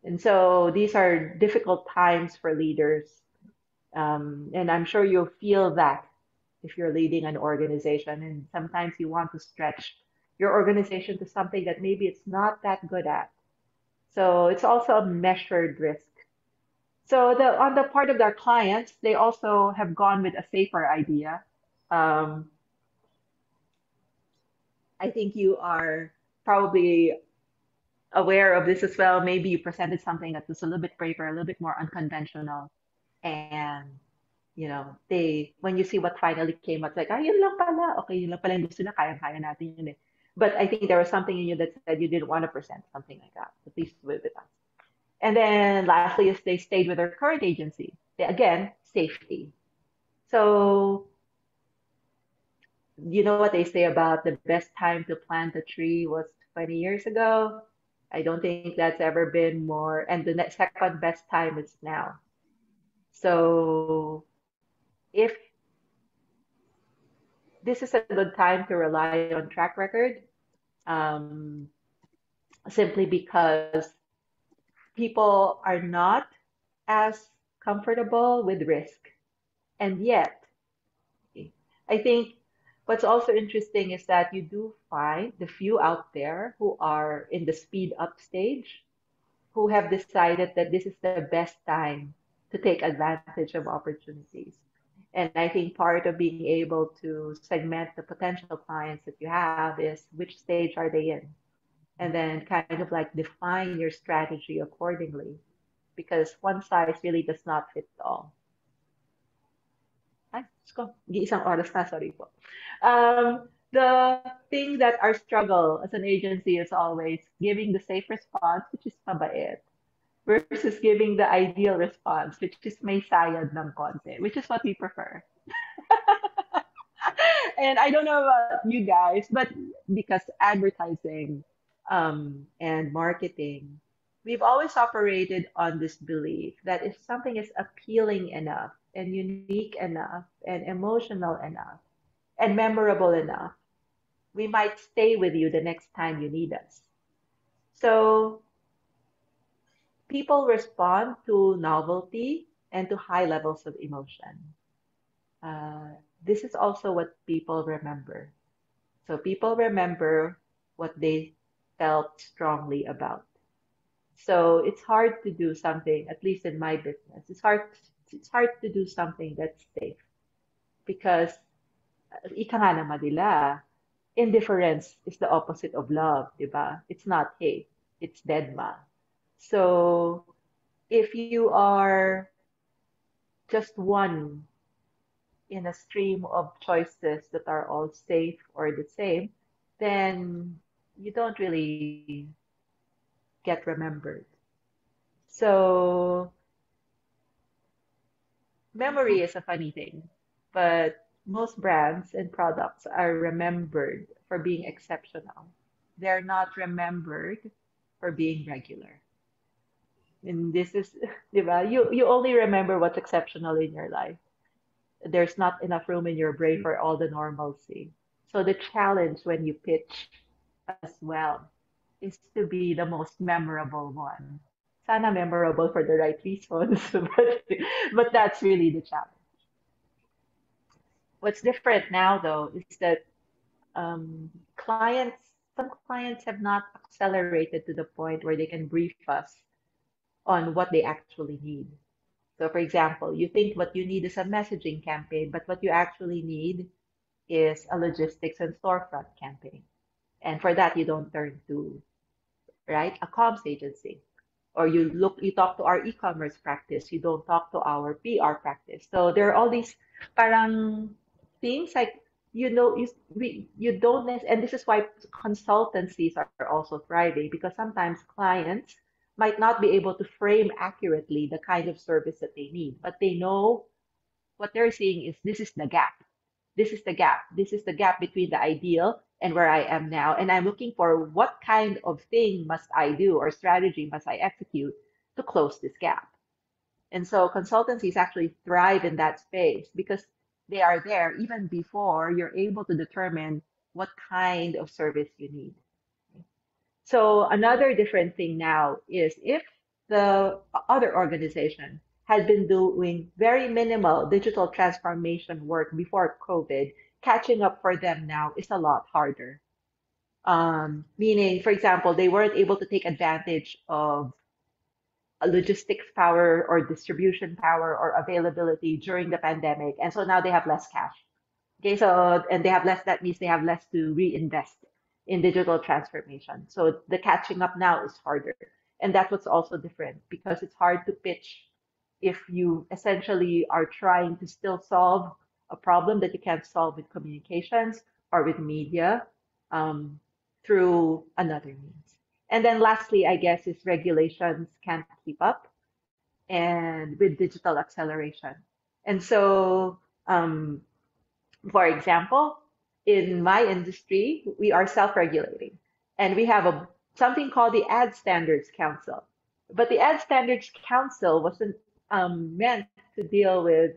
And so these are difficult times for leaders. And I'm sure you'll feel that if you're leading an organization. And sometimes you want to stretch your organization to something that maybe it's not that good at. So it's also a measured risk. So on the part of their clients, they also have gone with a safer idea. I think you are probably aware of this as well. Maybe you presented something that was a little bit braver, a little bit more unconventional. And, when you see what finally came out, it's like, yun lang pala. Okay, yun lang pala yung gusto na, kaya-kaya natin yun eh. But I think there was something in you that said you didn't want to present something like that, at least with us. And then lastly, is they stayed with their current agency. Again, safety. So, you know what they say about the best time to plant a tree was 20 years ago? I don't think that's ever been more. And the second best time is now. So if this is a good time to rely on track record, simply because people are not as comfortable with risk. And yet, I think what's also interesting is that you do find the few out there who are in the speed up stage, who have decided that this is the best time to take advantage of opportunities. And I think part of being able to segment the potential clients that you have is which stage are they in? And then kind of like define your strategy accordingly, because one size really does not fit all. Ay, ko, isang oras na, sorry po. The thing that our struggle as an agency is always giving the safe response, which is mabait, versus giving the ideal response, which is may sayad ng konti, which is what we prefer. And I don't know about you guys, but because advertising and marketing, we've always operated on this belief that if something is appealing enough and unique enough and emotional enough and memorable enough, we might stay with you the next time you need us. So people respond to novelty and to high levels of emotion. This is also what people remember. So people remember what they felt strongly about. So it's hard to do something, at least in my business, it's hard to do something that's safe, because ika nga naman nila, indifference is the opposite of love, diba? It's not hate, it's deadma. So if you are just one in a stream of choices that are all safe or the same, then you don't really get remembered. So memory is a funny thing, but most brands and products are remembered for being exceptional. They're not remembered for being regular. And this is, di ba? You only remember what's exceptional in your life. There's not enough room in your brain for all the normalcy. So the challenge when you pitch as well is to be the most memorable one. Sana memorable for the right reasons, but that's really the challenge. What's different now, though, is that some clients have not accelerated to the point where they can brief us on what they actually need. So, for example, you think what you need is a messaging campaign, but what you actually need is a logistics and storefront campaign. And for that, you don't turn to, right, a comms agency. Or you talk to our e-commerce practice, you don't talk to our PR practice. So there are all these parang things like, you don't, and this is why consultancies are also thriving, because sometimes clients might not be able to frame accurately the kind of service that they need, but they know what they're seeing is this is the gap. This is the gap. This is the gap between the ideal and where I am now. And I'm looking for what kind of thing must I do or strategy must I execute to close this gap. And so consultancies actually thrive in that space because they are there even before you're able to determine what kind of service you need. So another different thing now is if the other organization had been doing very minimal digital transformation work before COVID, catching up for them now is a lot harder. Meaning, for example, they weren't able to take advantage of a logistics power or distribution power or availability during the pandemic. And so now they have less cash. Okay, so, and they have less, that means they have less to reinvest in digital transformation. So the catching up now is harder. And that's what's also different because it's hard to pitch if you essentially are trying to still solve a problem that you can't solve with communications or with media through another means. And then lastly, I guess, is regulations can't keep up and with digital acceleration. And so, for example, in my industry, we are self-regulating and we have something called the Ad Standards Council. But the Ad Standards Council wasn't meant to deal with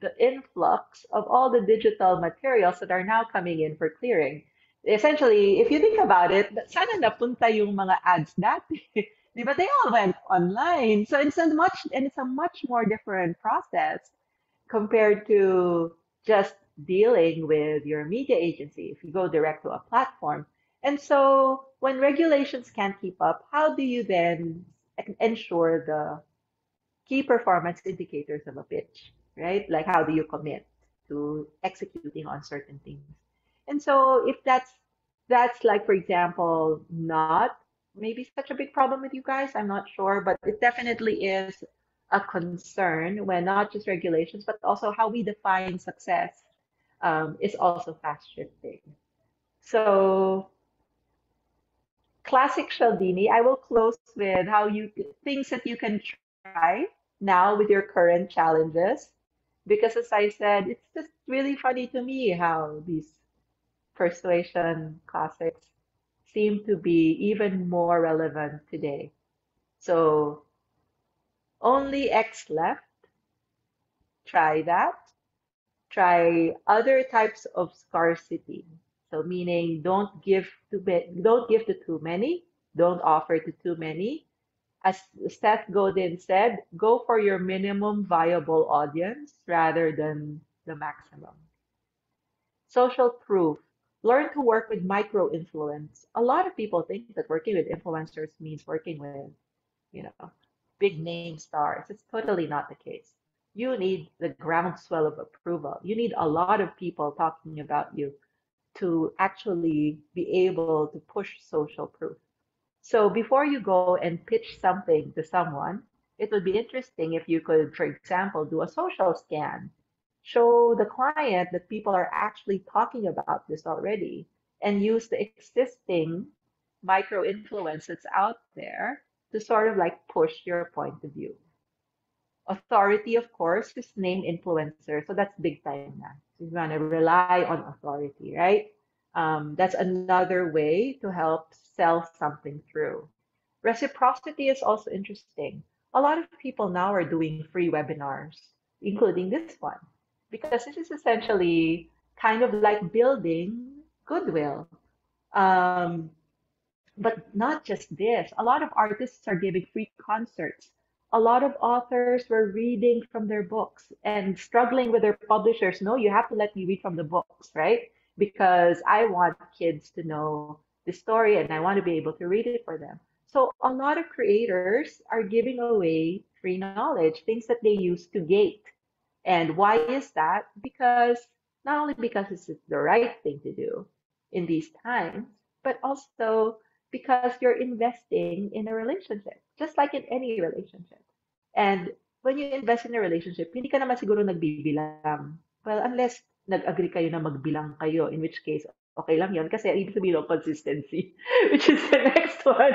the influx of all the digital materials that are now coming in for clearing. Essentially, if you think about it, sana napunta yung mga ads dati. Di ba? They all went online. So it's a much more different process compared to just dealing with your media agency if you go direct to a platform. And so when regulations can't keep up, how do you then ensure the key performance indicators of a pitch, right? Like how do you commit to executing on certain things? And so if that's like, for example, not maybe such a big problem with you guys, I'm not sure, but it definitely is a concern when not just regulations, but also how we define success is also fast shifting. So classic Shaldini, I will close with things that you can try now with your current challenges. Because as I said, it's just really funny to me how these persuasion classics seem to be even more relevant today. So only X left. Try that. Try other types of scarcity. So meaning don't give to too many, don't offer to too many. As Seth Godin said, go for your minimum viable audience rather than the maximum. Social proof. Learn to work with micro influence. A lot of people think that working with influencers means working with, big name stars. It's totally not the case. You need the groundswell of approval. You need a lot of people talking about you to actually be able to push social proof. So before you go and pitch something to someone, it would be interesting if you could, for example, do a social scan. Show the client that people are actually talking about this already and use the existing micro influence that's out there to sort of like push your point of view. Authority, of course, is name influencer. So that's big time now. So you want to rely on authority, right? That's another way to help sell something through. Reciprocity is also interesting. A lot of people now are doing free webinars, including this one, because this is essentially kind of like building goodwill. Um, but not just this. A lot of artists are giving free concerts. A lot of authors were reading from their books and struggling with their publishers. No, you have to let me read from the books, right? Because I want kids to know the story and I want to be able to read it for them. So a lot of creators are giving away free knowledge, things that they use to gate. And why is that? Because not only because it's the right thing to do in these times, but also because you're investing in a relationship, just like in any relationship. And when you invest in a relationship, hindi ka naman siguro nagbibilang. Well, unless nag-agree kayo na magbilang kayo, in which case, okay lang yun. Kasi ibig sabihin ng consistency, which is the next one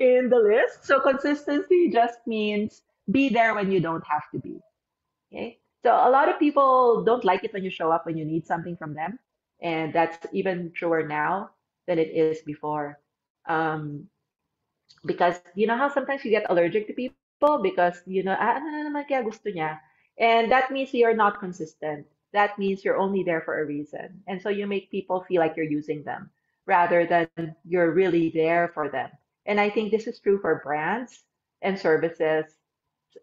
in the list. So consistency just means be there when you don't have to be. Okay. So a lot of people don't like it when you show up when you need something from them. And that's even truer now than it is before. Because you know how sometimes you get allergic to people because ano na naman kaya gusto niya. And that means you're not consistent. That means you're only there for a reason. And so you make people feel like you're using them rather than you're really there for them. And I think this is true for brands and services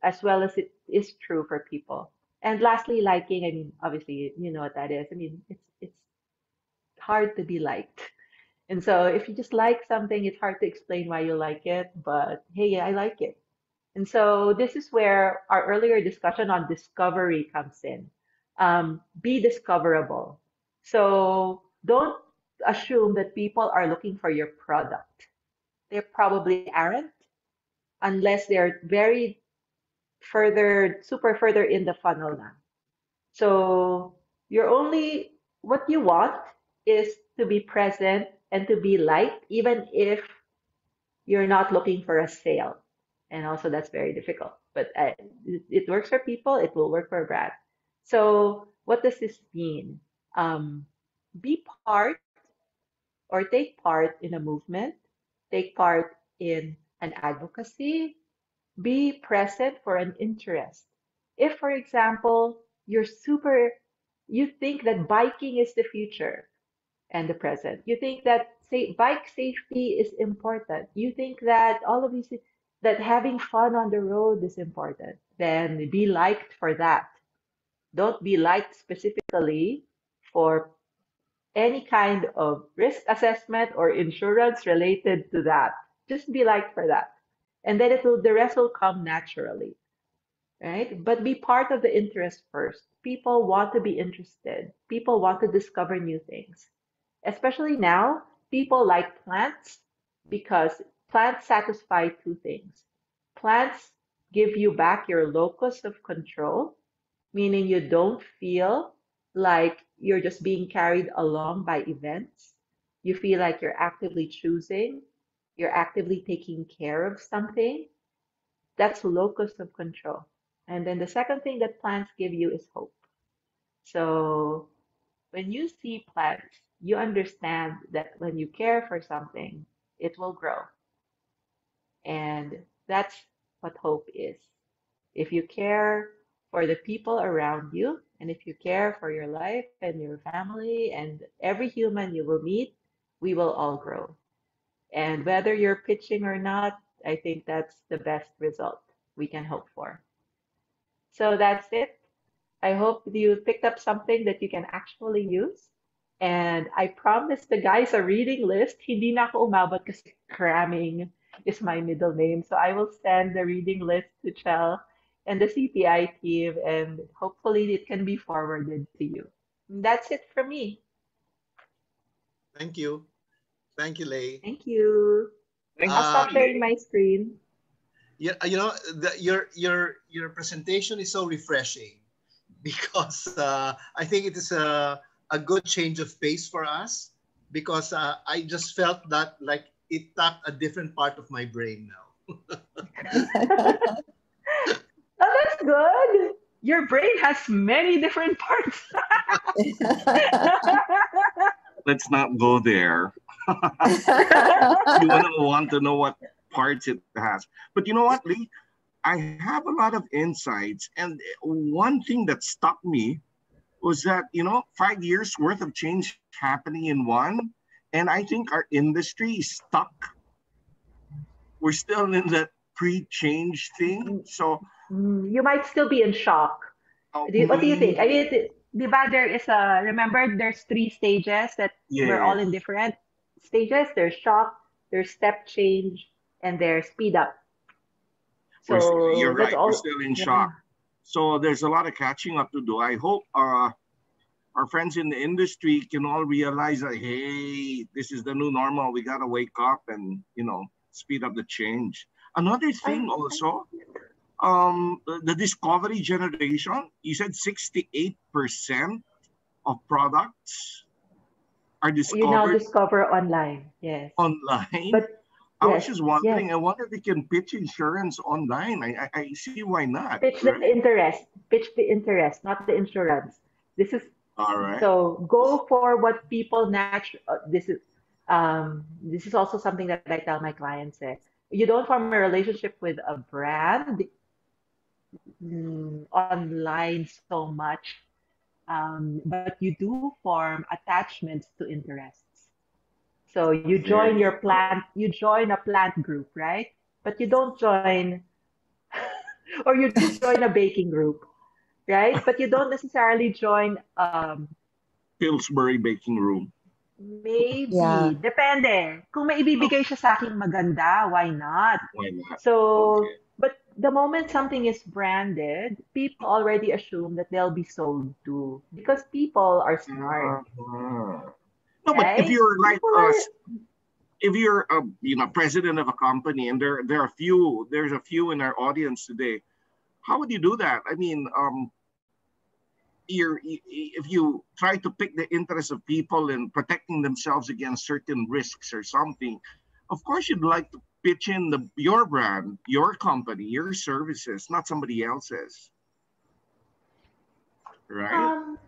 as well as it is true for people. And lastly, liking, I mean, obviously, you know what that is. I mean, it's hard to be liked. And so if you just like something, it's hard to explain why you like it, but hey, yeah, I like it. And so this is where our earlier discussion on discovery comes in. Be discoverable. So don't assume that people are looking for your product. They probably aren't unless they're very super further in the funnel now. So what you want is to be present and to be liked, even if you're not looking for a sale. And also that's very difficult, but it works for people. It will work for a brand. So what does this mean? Be part or take part in a movement, take part in an advocacy, be present for an interest. If, for example, you think that biking is the future and the present, you think that bike safety is important, you think that all of these, that having fun on the road is important, then be liked for that. Don't be liked specifically for any kind of risk assessment or insurance related to that. Just be liked for that. And then the rest will come naturally, right? But be part of the interest first. People want to be interested. People want to discover new things. Especially now, people like plants because plants satisfy two things. Plants give you back your locus of control, meaning you don't feel like you're just being carried along by events. You feel like you're actively choosing, you're actively taking care of something. That's locus of control. And then the second thing that plants give you is hope. So when you see plants, you understand that when you care for something, it will grow. And that's what hope is. If you care for the people around you, and if you care for your life and your family and every human you will meet, we will all grow. And whether you're pitching or not, I think that's the best result we can hope for. So that's it. I hope you picked up something that you can actually use. And I promised the guys a reading list. Hindi na ako umabot kasi cramming is my middle name. So I will send the reading list to Chell and the CPI team, and hopefully it can be forwarded to you. And that's it from me. Thank you. Thank you, Leigh. Thank you. I'll stop sharing my screen. Yeah, you know, your presentation is so refreshing because I think it is a good change of pace for us because I just felt that like it tapped a different part of my brain now. Oh, that's good. Your brain has many different parts. Let's not go there. You wouldn't want to know what parts it has. But you know what, Lee? I have a lot of insights. And one thing that stuck me was that, 5 years worth of change happening in one. And I think our industry is stuck. We're still in that pre-change thing. So, You might still be in shock. What do you think? I mean, diba, there is remember there's three stages that we're all yes, in different stages. There's shock, there's step change, and there's speed up. you're So that's right. We're all. still in Yeah. shock. So there's a lot of catching up to do. I hope our friends in the industry can all realize that, hey, this is the new normal. We got to wake up and, speed up the change. Another thing I also, the discovery generation, you said 68% of products are You now discovered discover online. Yes. online. But I was yes, just yes. wondering, I wonder if they can pitch insurance online. I see why not, Pitch the right? interest. Pitch the interest, not the insurance. This is All right. so go for what people naturally. This is also something that I tell my clients. You don't form a relationship with a brand online so much, but you do form attachments to interests. So Very true. you join a plant group, right? But you don't join, or you just join a baking group, right? But you don't necessarily join, Pillsbury Baking Room. maybe, Yeah. depende. Kung may ibibigay siya sa aking maganda, why not? Why not? So, Okay. but the moment something is branded, people already assume that they'll be sold to because people are smart, Uh-huh. No, but if right? you're like People us, are, if you're a president of a company, and there's a few in our audience today, how would you do that? I mean, if you try to pick the interest of people and protecting themselves against certain risks or something, of course you'd like to pitch in your brand, your company, your services, not somebody else's, right? um,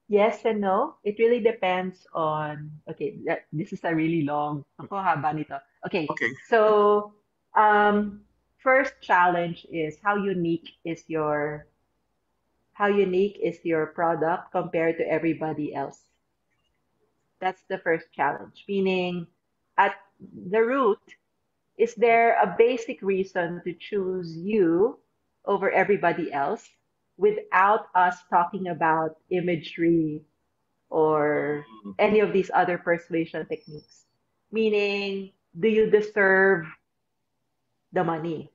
yes and no. It really depends on, okay, this is a really long, ako haba nito. Okay, Okay. so, um, first challenge is how unique is your product compared to everybody else? That's the first challenge. Meaning, at the root, is there a basic reason to choose you over everybody else without us talking about imagery or any of these other persuasion techniques? Meaning, do you deserve the money?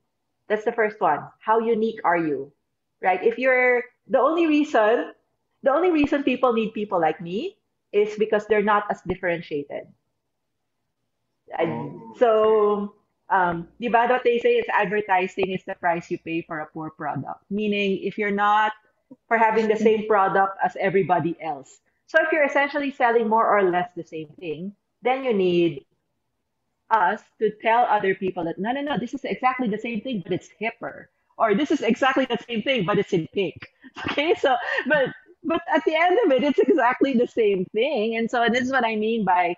That's the first one. How unique are you? Right? If you're the only reason people need people like me is because they're not as differentiated. Okay. So, di ba what they say is advertising is the price you pay for a poor product. Meaning, if you're not for having the same product as everybody else. So if you're essentially selling more or less the same thing, then you need us to tell other people that no, this is exactly the same thing, but it's hipper, or this is exactly the same thing, but it's in pink. Okay, so but but at the end of it, it's exactly the same thing, and so this is what I mean by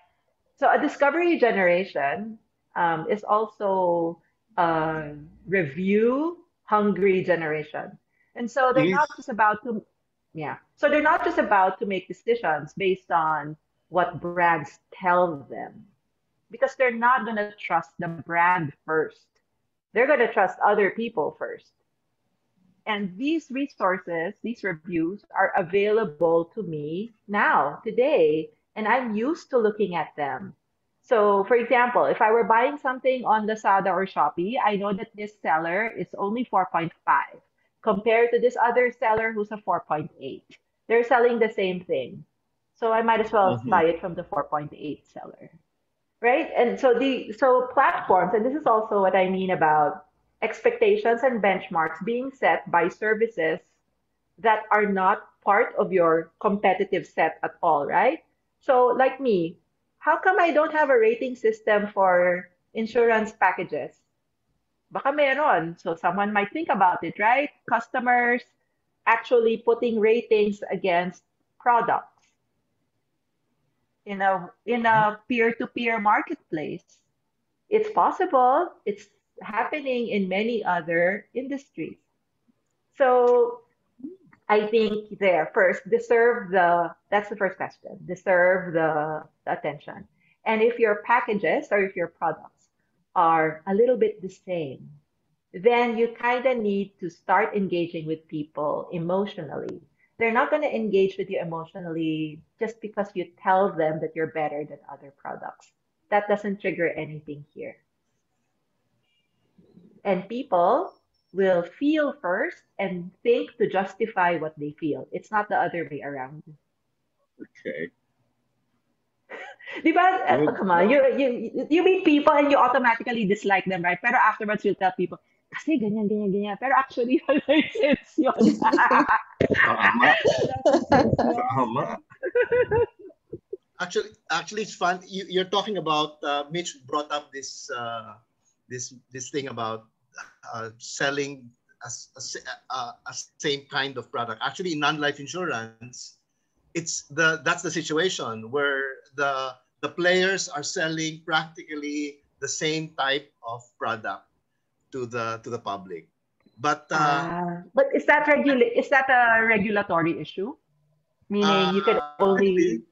so a discovery generation is also a review hungry generation, and so they're Yes. not just about to yeah, so they're not just about to make decisions based on what brands tell them because they're not going to trust the brand first. They're going to trust other people first. And these resources, these reviews are available to me now, today, and I'm used to looking at them. So, for example, if I were buying something on Lazada or Shopee, I know that this seller is only 4.5 compared to this other seller who's a 4.8. They're selling the same thing. So I might as well Mhm. buy it from the 4.8 seller. Right? And so platforms, and this is also what I mean about expectations and benchmarks being set by services that are not part of your competitive set at all, right? So like me, how come I don't have a rating system for insurance packages? Baka meron. So someone might think about it, right? Customers actually putting ratings against products in a peer-to-peer marketplace. It's possible. It's happening in many other industries. So I think there first, that's the first question, deserve the attention. And if your packages or if your products are a little bit the same, then you kind of need to start engaging with people emotionally. They're not going to engage with you emotionally just because you tell them that you're better than other products. That doesn't trigger anything here. And people will feel first and think to justify what they feel. It's not the other way around. Okay. Di ba? Good. Come on, you meet people and you automatically dislike them, right? Pero afterwards, you'll tell people, kasi ganyan, ganyan, ganyan. Pero actually, wala sense yun. Tama. Wala sense yun. Tama. Actually, it's fun. You're talking about Mitch brought up this thing about selling a same kind of product. Actually, in non-life insurance, that's the situation where the players are selling practically the same type of product to the public. But is that a regulatory issue? Meaning you can only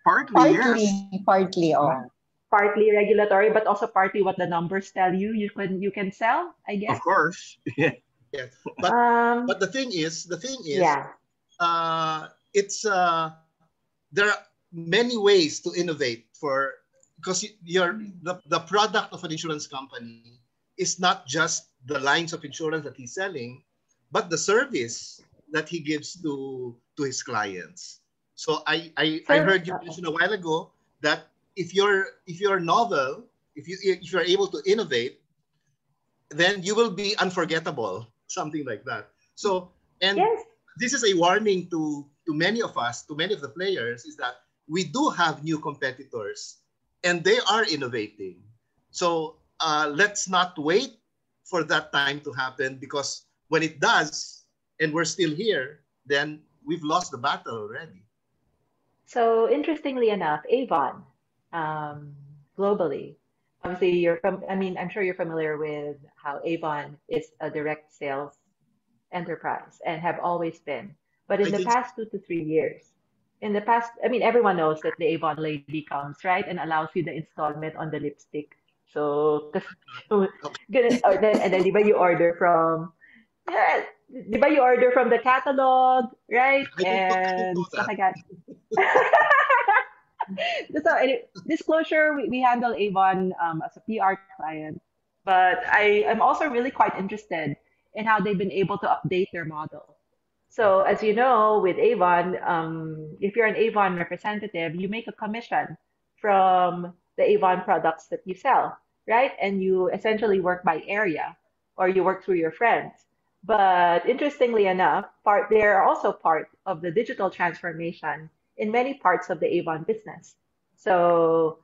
Partly, yes. Partly, oh. partly regulatory, but also partly what the numbers tell you you can sell, I guess. Of course. Yeah. yeah, but the thing is, Yeah. it's there are many ways to innovate because the product of an insurance company is not just the lines of insurance that he's selling, but the service that he gives to his clients. So I heard you mention a while ago that if you're novel, if you're able to innovate, then you will be unforgettable, something like that. So Yes. this is a warning to many of us, to many of the players, is that we do have new competitors and they are innovating. So let's not wait for that time to happen, because when it does and we're still here, then we've lost the battle already. So interestingly enough, Avon, globally, obviously I'm sure you're familiar with how Avon is a direct sales enterprise and have always been. But in I the think past 2 to 3 years, everyone knows that the Avon lady comes, right, and allows you the installment on the lipstick. So, and then, di ba, you order from, yeah, di ba, you order from the catalog, right? I didn't And know stuff that. like that. So, disclosure, we handle Avon as a PR client, but I am also really quite interested in how they've been able to update their model. So, as you know, with Avon, if you're an Avon representative, you make a commission from the Avon products that you sell, right? And you essentially work by area or you work through your friends. But interestingly enough, they are also part of the digital transformation in many parts of the Avon business. So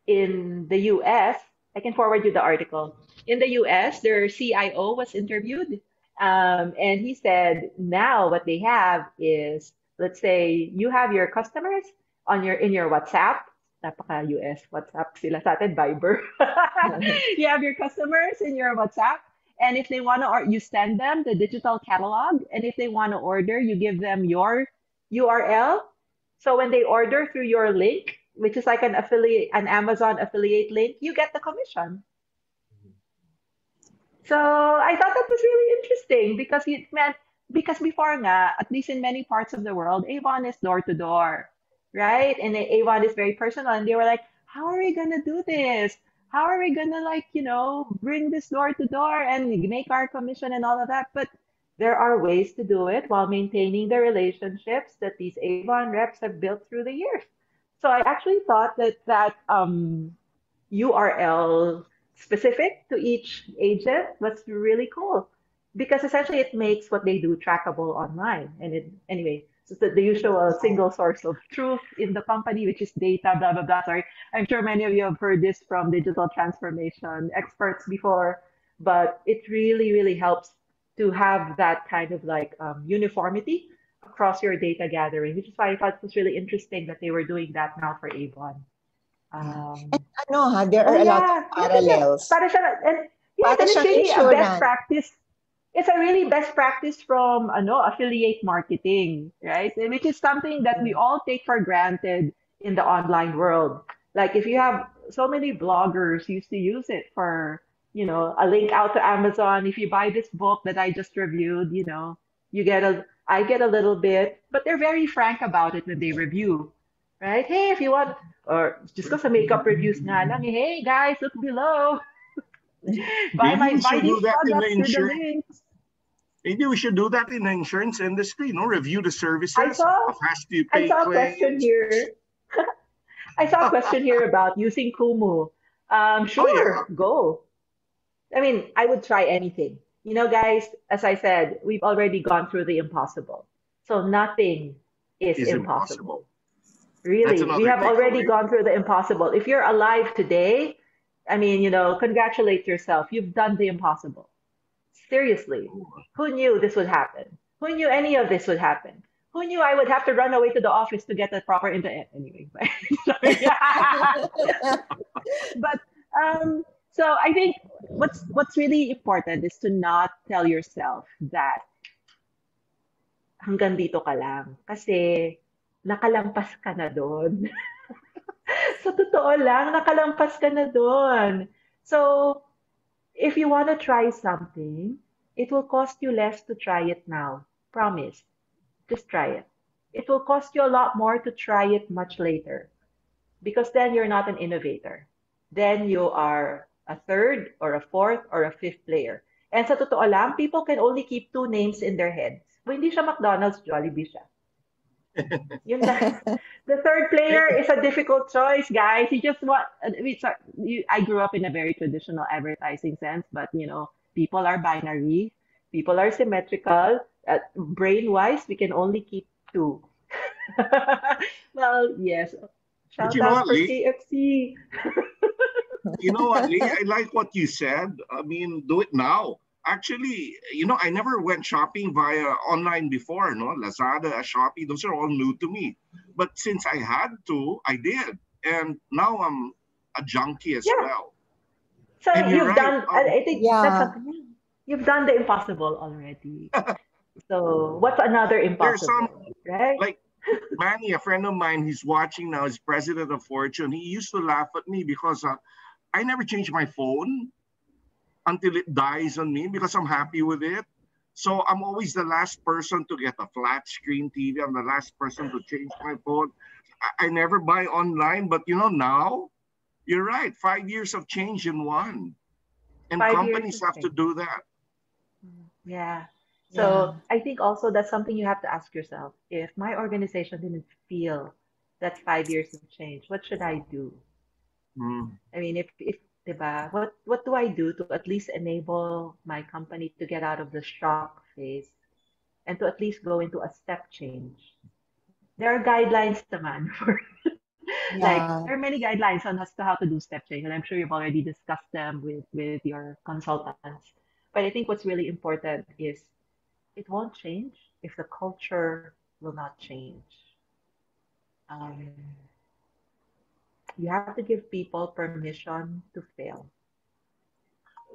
in the US, I can forward you the article. In the US, their CIO was interviewed, and he said now what they have is, let's say you have your customers in your WhatsApp. Napaka US WhatsApp sila sa atin, Viber. You have your customers in your WhatsApp, and if they want to, or you send them the digital catalog, and if they want to order, you give them your URL. So when they order through your link, which is like an Amazon affiliate link, you get the commission. So I thought that was really interesting because it meant, because before nga, at least in many parts of the world, Avon is door to door, right? And Avon is very personal. And they were like, how are we gonna do this? How are we gonna, like, bring this door to door and make our commission and all of that? But there are ways to do it while maintaining the relationships that these Avon reps have built through the years. So I actually thought that URL specific to each agent was really cool, because essentially it makes what they do trackable online. And anyway, so the usual single source of truth in the company, which is data, blah, blah, blah. Sorry. I'm sure many of you have heard this from digital transformation experts before. but it really, really helps to have that kind of like uniformity across your data gathering, which is why I thought it was really interesting that they were doing that now for Avon. Yeah. And ano ha, there Oh are a lot of yeah, parallels. para siya, and yes, Para and it's siyang really a best insurance. practice. It's a really best practice from affiliate marketing, right? Which is something that we all take for granted in the online world. Like if you have so many bloggers used to use it for, a link out to Amazon. If you buy this book that I just reviewed, I get a little bit, but they're very frank about it when they review, right? Hey, if you want, or just go sa makeup reviews nga lang, hey guys, look below. Maybe we buy should do these that in the products through the insurance. links. Maybe we should do that in the insurance industry. Review the I services. saw How fast do you I pay saw a question claims? here. I saw a question here about using Kumu. Oh yeah. Sure, go. I mean, I would try anything. Guys, as I said, we've already gone through the impossible. So nothing is Is impossible. impossible. That's Really, we another have already takeaway. gone through the impossible. If you're alive today, I mean, congratulate yourself. You've done the impossible. Seriously, who knew this would happen? Who knew any of this would happen? Who knew I would have to run away to the office to get the proper internet? Anyway, but so I think what's really important is to not tell yourself that hanggang dito ka lang kasi nakalampas ka na doon. Sa totoo lang, nakalampas ka na doon. So, if you want to try something, it will cost you less to try it now. Promise. Just try it. It will cost you a lot more to try it much later because then you're not an innovator. Then you are a third or a fourth or a fifth player. And sa totoo lang, people can only keep two names in their heads. Kung hindi siya McDonald's, Jollibee siya. Yun lang. The third player is a difficult choice, guys. You just want. I grew up in a very traditional advertising sense, but people are binary, people are symmetrical. Brain-wise, we can only keep two. Well, yes. But Shout you know out what, for Leigh? KFC. You know what, Leigh? I like what you said. I mean, do it now. Actually, I never went shopping via online before, no? Lazada, Shopee, those are all new to me. But since I had to, I did. And now I'm a junkie as Yeah. well. So And you're you've right. done. I think that's Yeah. something. You've done the impossible already. So what's another There's some, impossible, right? like, Manny, a friend of mine, he's watching now, is president of Fortune. He used to laugh at me because I never change my phone until it dies on me because I'm happy with it. So I'm always the last person to get a flat screen TV. I'm the last person to change my phone. I never buy online, but now you're right. 5 years of change in one. And 5 years companies of have to change. do that. Yeah. Yeah. So I think also that's something you have to ask yourself. If my organization didn't feel that 5 years of change, what should I do? Mm. I mean, if diba, what do I do to at least enable my company to get out of the shock phase and to at least go into a step change? There are guidelines naman for like Yeah. there are many guidelines on as to how to do step change, and I'm sure you've already discussed them with your consultants. But I think what's really important is it won't change if the culture will not change. Um, you have to give people permission to fail.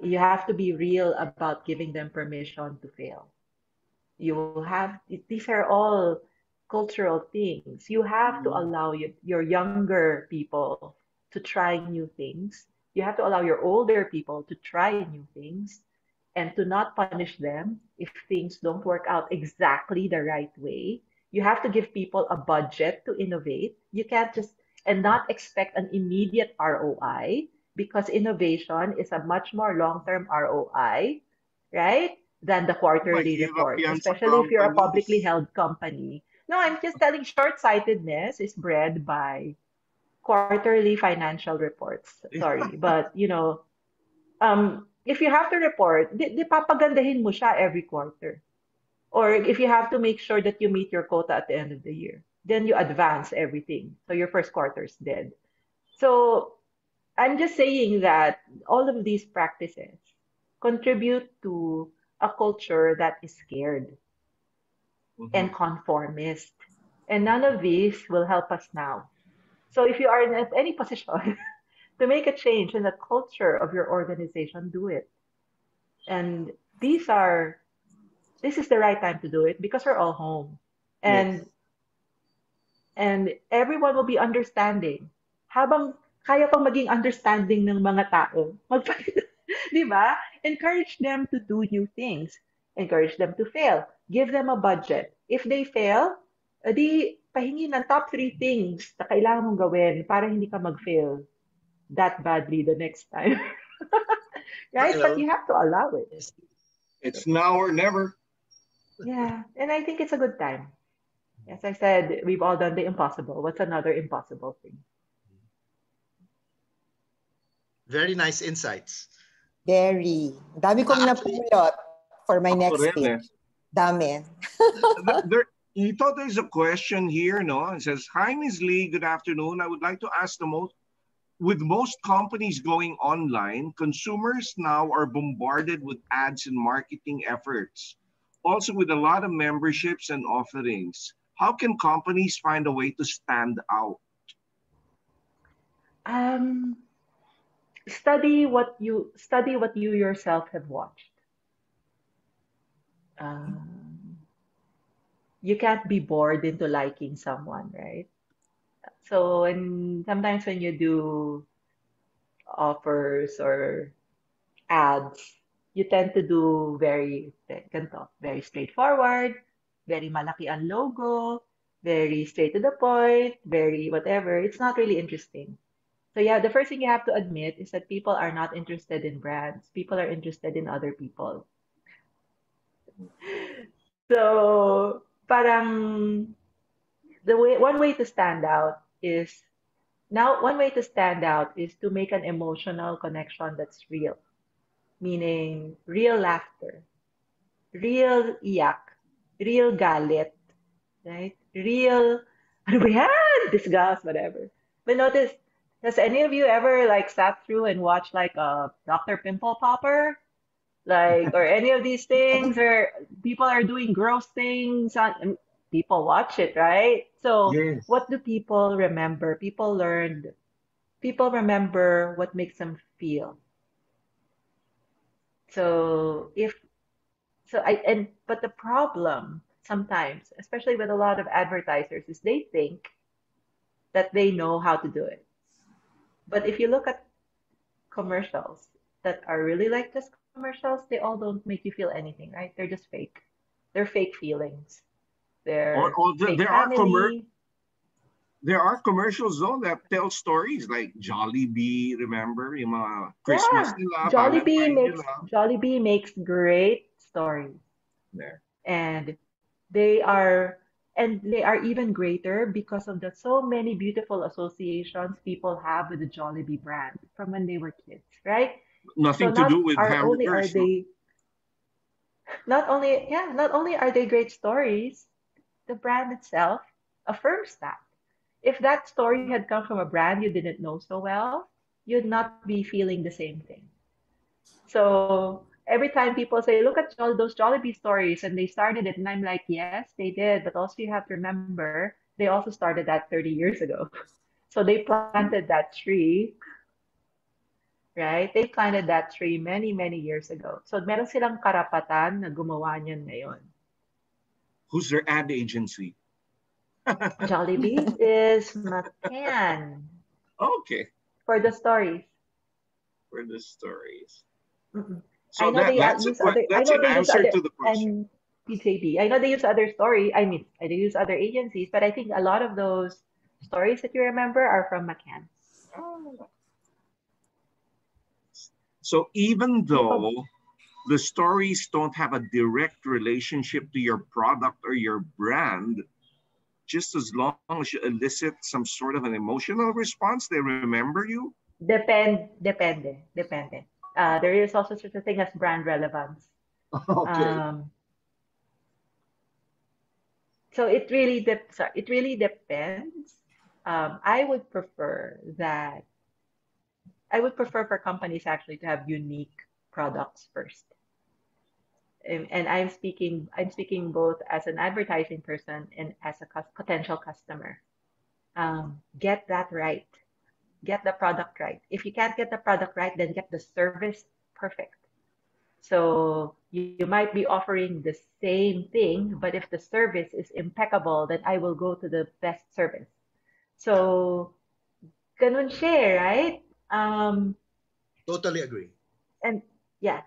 You have to be real about giving them permission to fail. You will have, these are all cultural things. You have to allow your younger people to try new things. You have to allow your older people to try new things and to not punish them if things don't work out exactly the right way. You have to give people a budget to innovate. You can't just and not expect an immediate ROI because innovation is a much more long-term ROI, right? Than the quarterly Mahirap report, yan sa especially if you're a publicly companies. held company. No, I'm just telling short-sightedness is bred by quarterly financial reports. Sorry, but if you have to report, di papagandahin mo siya every quarter. Or if you have to make sure that you meet your quota at the end of the year, then you advance everything. So your first quarter is dead. So I'm just saying that all of these practices contribute to a culture that is scared and Mhm. conformist. And none of these will help us now. So if you are in any position to make a change in the culture of your organization, do it. And these are this is the right time to do it because we're all home. Yes. And everyone will be understanding. Habang kaya pang maging understanding ng mga tao, di ba? Encourage them to do new things. Encourage them to fail. Give them a budget. If they fail, edi pahingi ng top 3 things na kailangan mong gawin para hindi ka mag-fail that badly the next time. Right? But Well, you have to allow it. It's now or never. Yeah. And I think it's a good time. As I said, we've all done the impossible. What's another impossible thing? very nice insights. Very. Dami kong Actually, napulot for my Ako next rin eh. speech. Dami. You thought there's a question here, no? It says, "Hi, Ms. Lee. Good afternoon. I would like to ask with most companies going online, consumers now are bombarded with ads and marketing efforts. Also with a lot of memberships and offerings. How can companies find a way to stand out?" Um, study what you yourself have watched. Um, you can't be bored into liking someone, right? So, and sometimes when you do offers or ads, you tend to do ganito, very straightforward, very malaki ang logo, very straight to the point, very whatever. It's not really interesting. So yeah, the first thing you have to admit is that people are not interested in brands. People are interested in other people. So parang one way to stand out is to make an emotional connection that's real, meaning real laughter, real iyak, real galit, right? Real, ano ba yan? Disgust, whatever. But notice, has any of you ever like sat through and watched like a Dr. Pimple Popper? Like, or any of these things where people are doing gross things and people watch it, right? So Yes. what do people remember? People remember what makes them feel. So but the problem sometimes, especially with a lot of advertisers, is they think that they know how to do it. But if you look at commercials that are really like just commercials, they all don't make you feel anything, right? They're just fake. They're fake feelings. They're fake family. There are commercials though that tell stories like Jollibee, remember? Yung mga Christmas Yeah, nila, Valentine nila. Jollibee makes great stories. There. And they are they are even greater because of the so many beautiful associations people have with the Jollibee brand from when they were kids, right? So Nothing to do with hamburgers. not only are they great stories, the brand itself affirms that. If that story had come from a brand you didn't know so well, you'd not be feeling the same thing. So every time people say, look at all those Jollibee stories, and they started it, and I'm like, yes, they did. But also you have to remember, they also started that 30 years ago. So they planted that tree, right? They planted that tree many, many years ago. So meron silang karapatan na gumawa niyan ngayon. Who's their ad agency? Jollibee is McCann. Okay. For the stories. For the stories. Mm-mm. So I know that's an answer to the question. And PJB. I know they use other they use other agencies, but I think a lot of those stories that you remember are from McCann. Oh. So even though the stories don't have a direct relationship to your product or your brand, just as long as you elicit some sort of an emotional response, they remember you? Depende. There is also such a thing as brand relevance. Okay. So it really depends. I would prefer for companies actually to have unique products first. And I'm speaking both as an advertising person and as a potential customer. Get that right. Get the product right. If you can't get the product right, then get the service perfect. So you might be offering the same thing, but if the service is impeccable, then I will go to the best service. So ganun siya, right? Totally agree. And yeah,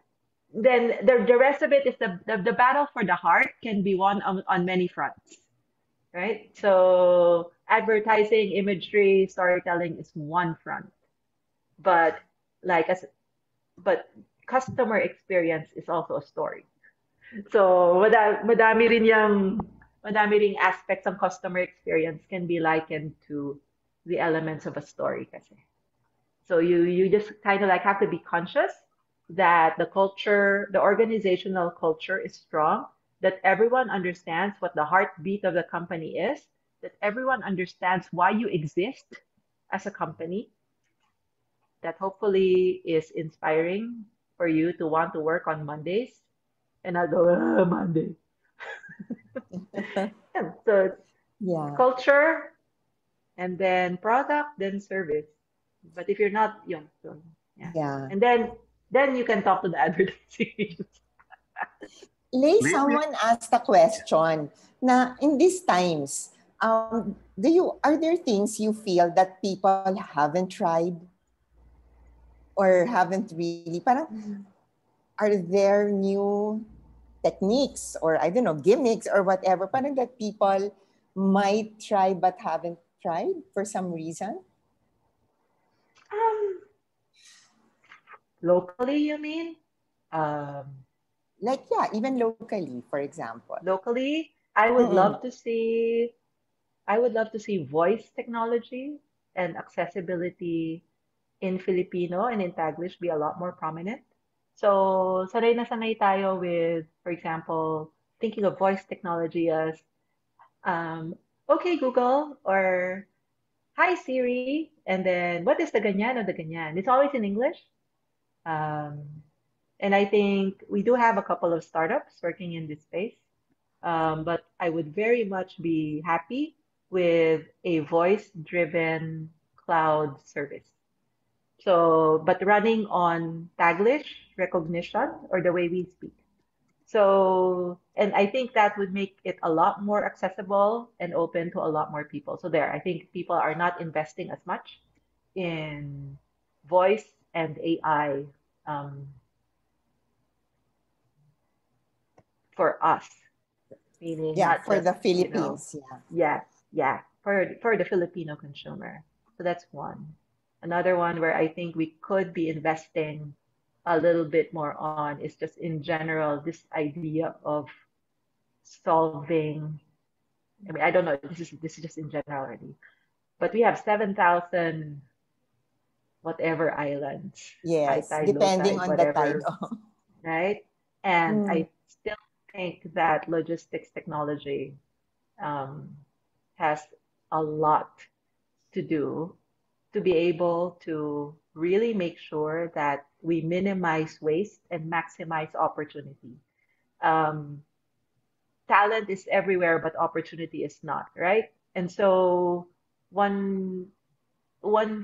then the rest of it is the battle for the heart can be won on many fronts, right? So advertising, imagery, storytelling is one front, but like as but customer experience is also a story. So madami ring aspects of customer experience can be likened to the elements of a story kasi. So you just kind of like have to be conscious that the culture, the organizational culture is strong, that everyone understands what the heartbeat of the company is, that everyone understands why you exist as a company, that hopefully is inspiring for you to want to work on Mondays and not go, Monday. Yeah, so Yeah. culture and then product, then service. But if you're not young, so yeah. Yeah. And then you can talk to the advertising. Leigh, Leigh, someone asked a question na in these times, are there things you feel that people haven't tried or haven't really, parang, are there new techniques or I don't know, gimmicks or whatever, parang that people might try but haven't tried for some reason? Locally, you mean? Like, yeah, even locally, for example. Locally, I would love to see voice technology and accessibility in Filipino and in Taglish be a lot more prominent. So, sanay na sanay tayo with, for example, thinking of voice technology as, okay, Google, or hi, Siri, and then what is the ganyan or the ganyan? It's always in English. And I think we do have a couple of startups working in this space. But I would very much be happy with a voice-driven cloud service. So, but running on Taglish recognition or the way we speak. So, and I think that would make it a lot more accessible and open to a lot more people. So there, I think people are not investing as much in voice and AI for us, meaning Yeah, not for just, the Philippines. yeah, for the Filipino consumer. So that's one. Another one where I think we could be investing a little bit more on is just in general this idea of solving. I mean, I don't know. This is just in general already, but we have 7,000 whatever islands, high Yes, tide, low depending tide, on the tide. whatever, right? And I still think that logistics technology has a lot to do to be able to really make sure that we minimize waste and maximize opportunity. Talent is everywhere, but opportunity is not, right? And so one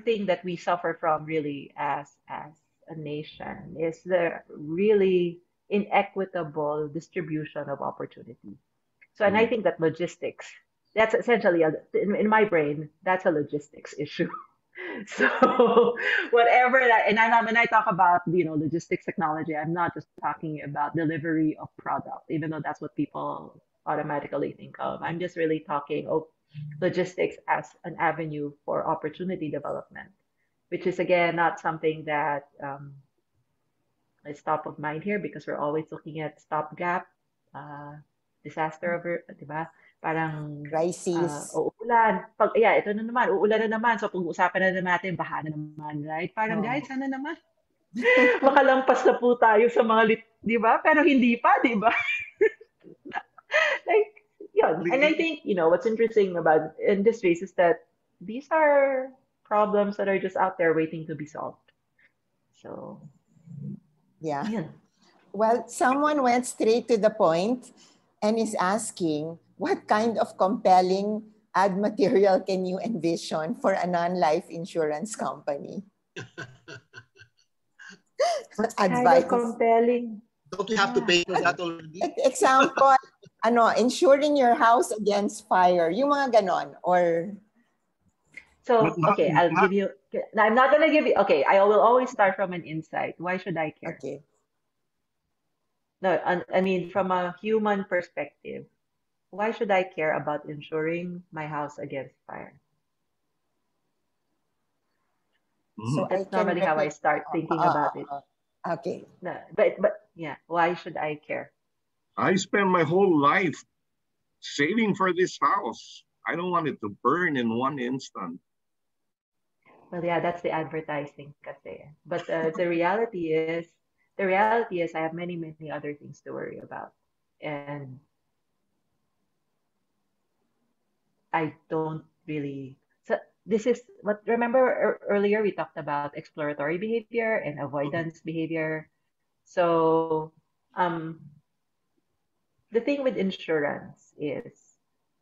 thing that we suffer from really as a nation is the really inequitable distribution of opportunity. So, and I think that logistics, that's essentially, in my brain, that's a logistics issue. So whatever that, and I'm not, when I talk about, logistics technology, I'm not just talking about delivery of product, even though that's what people automatically think of. I'm just really talking of logistics as an avenue for opportunity development, which is again not something that is top of mind here because we're always looking at stopgap, disaster over, di ba? Parang Crisis. uulan. Ito na naman, uulan na naman. So pag-usapan na naman natin, baha na naman, right? Parang guys, sana naman. Makalampas na po tayo sa mga, di ba? Pero hindi pa, di ba? Like, yun. And I think, what's interesting about industries is that these are problems that are just out there waiting to be solved. So, Yeah. Yun. Well, someone went straight to the point and is asking, what kind of compelling ad material can you envision for a non-life insurance company? What kind of Advice. compelling? Don't we have to Yeah. pay for that already? Example, insuring your house against fire. Yung mga ganon. Or, So, But not, okay, I'll not give you. I'm not gonna give you. Okay, I will always start from an insight. Why should I care? okay. No, I mean from a human perspective. Why should I care about insuring my house against fire? So I That's can normally how I repeat. start thinking about it. Okay. No, but yeah, why should I care? I spend my whole life saving for this house. I don't want it to burn in one instant. Well, yeah, that's the advertising kasi. But the reality is I have many, many other things to worry about. And I don't really. So this is what, remember earlier we talked about exploratory behavior and avoidance behavior. So um, the thing with insurance is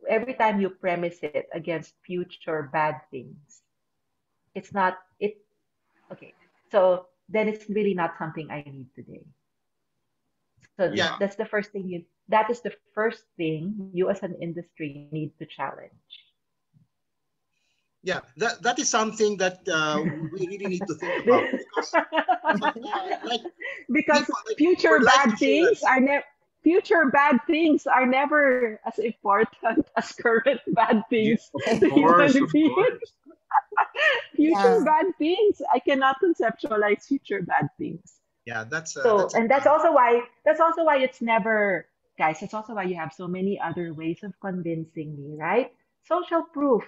every time you premise it against future bad things, it's not it. Okay, so then it's really not something I need today. So Yeah, that's the first thing you. That is the first thing you as an industry need to challenge. yeah. That is something that we really need to think about because, like Because people, like for life insurance, future bad things are never as important as current bad Yeah, things. of Do you know what course, I of mean? course. Future Yeah. bad things. I cannot conceptualize future bad things. yeah, So, that's a and that's also why it's never, guys, that's also why you have so many other ways of convincing me, right? Social proof.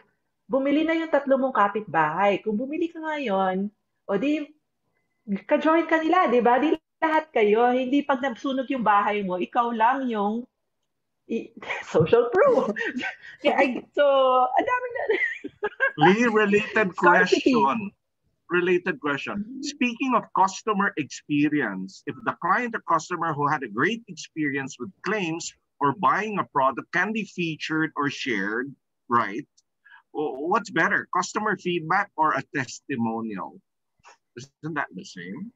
Bumili na yung tatlo mong kapitbahay. Kung bumili ka ngayon, o di, ka-join ka nila, di ba? Di lahat kayo. Hindi pag nasunog yung bahay mo, ikaw lang yung social proof. Yeah, so, ang dami na. Leigh, related Scarcity. question. Related question. Speaking of customer experience, if the client or customer who had a great experience with claims or buying a product can be featured or shared, right? What's better, customer feedback or a testimonial? Isn't that the same?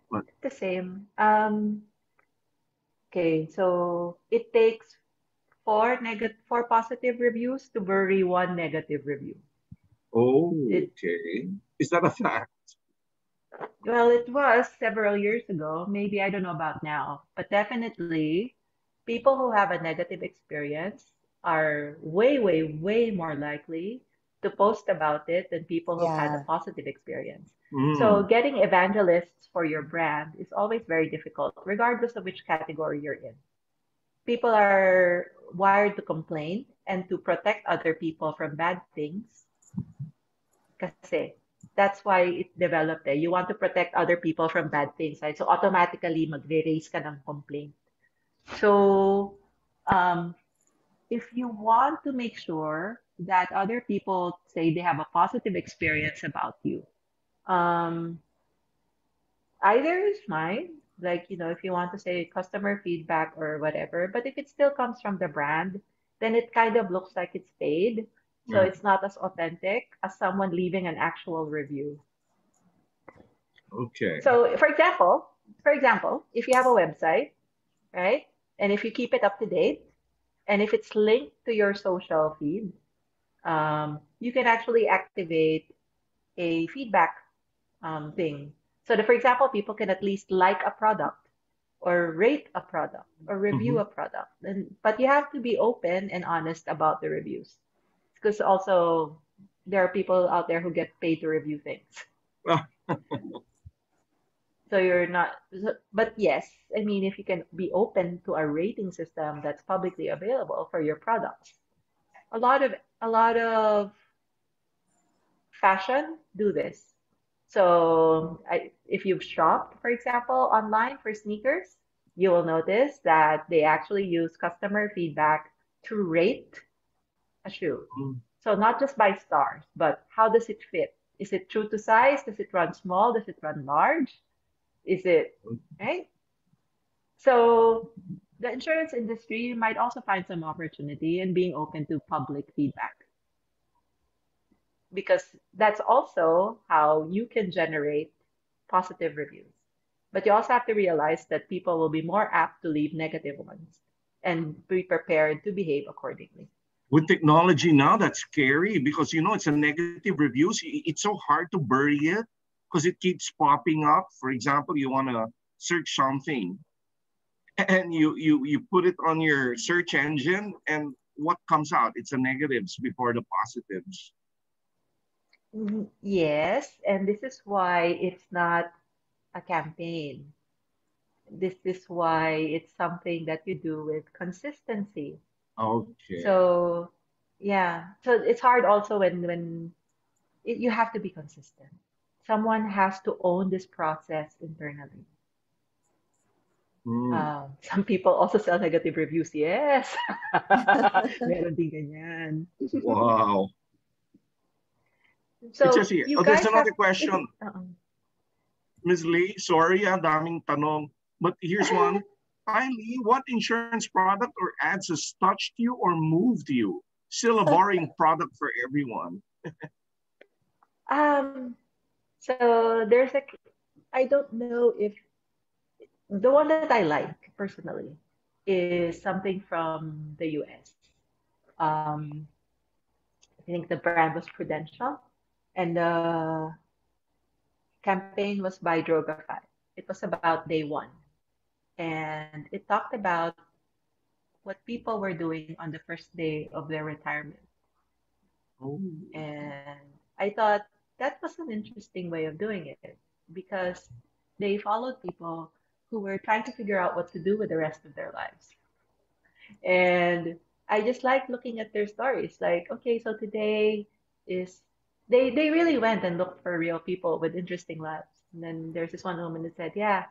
But The same. Okay, so it takes four positive reviews to bury one negative review. It okay. Is that a fact? Well, it was several years ago. Maybe I don't know about now, but definitely people who have a negative experience are way, way, way more likely to post about it than people who've had a Yeah. positive experience. So Mm, getting evangelists for your brand is always very difficult, regardless of which category you're in. People are wired to complain and to protect other people from bad things kasi that's why it developed eh. You want to protect other people from bad things, right? So automatically magre-raise ka ng complaint. So if you want to make sure that other people say they have a positive experience about you, um, either is fine. Like, if you want to say customer feedback or whatever, but if it still comes from the brand, then it kind of looks like it's paid. So yeah. it's not as authentic as someone leaving an actual review. Okay. So for example, if you have a website, right? And if you keep it up to date, and if it's linked to your social feed, you can actually activate a feedback thing. So that, for example, people can at least like a product or rate a product or review Mhm. a product. But you have to be open and honest about the reviews. Because also there are people out there who get paid to review things. Ah, So you're not, but yes, I mean, if you can be open to a rating system that's publicly available for your products, a lot of fashion do this. So if you've shopped, for example, online for sneakers, you will notice that they actually use customer feedback to rate a shoe. mm, So not just by stars, but how does it fit? Is it true to size? Does it run small? Does it run large? Is it, right? So the insurance industry might also find some opportunity in being open to public feedback because that's also how you can generate positive reviews. But you also have to realize that people will be more apt to leave negative ones and be prepared to behave accordingly. With technology now, that's scary because it's a negative reviews. It's so hard to bury it because it keeps popping up. For example, you want to search something and you put it on your search engine, and what comes out? It's the negatives before the positives. Yes, and this is why it's not a campaign. This is why it's something that you do with consistency. Okay. So, yeah. So it's hard also you have to be consistent. Someone has to own this process internally. Some people also sell negative reviews. Yes. Meron din ganyan. Wow. So It's just here. you There's guys have another question. Ms. Leigh, sorry, daming tanong. But here's one. Hi, Leigh, what insurance product or ads has touched you or moved you? Still a boring product for everyone. So I don't know if the one that I like personally is something from the US. Um, I think the brand was Prudential, and the campaign was by Drogafy. It was about day one, and it talked about what people were doing on the first day of their retirement. Oh. And I thought that was an interesting way of doing it because they followed people who were trying to figure out what to do with the rest of their lives. And I just like looking at their stories. Like, okay, so today is they really went and looked for real people with interesting lives. And then there's this one woman that said, yeah.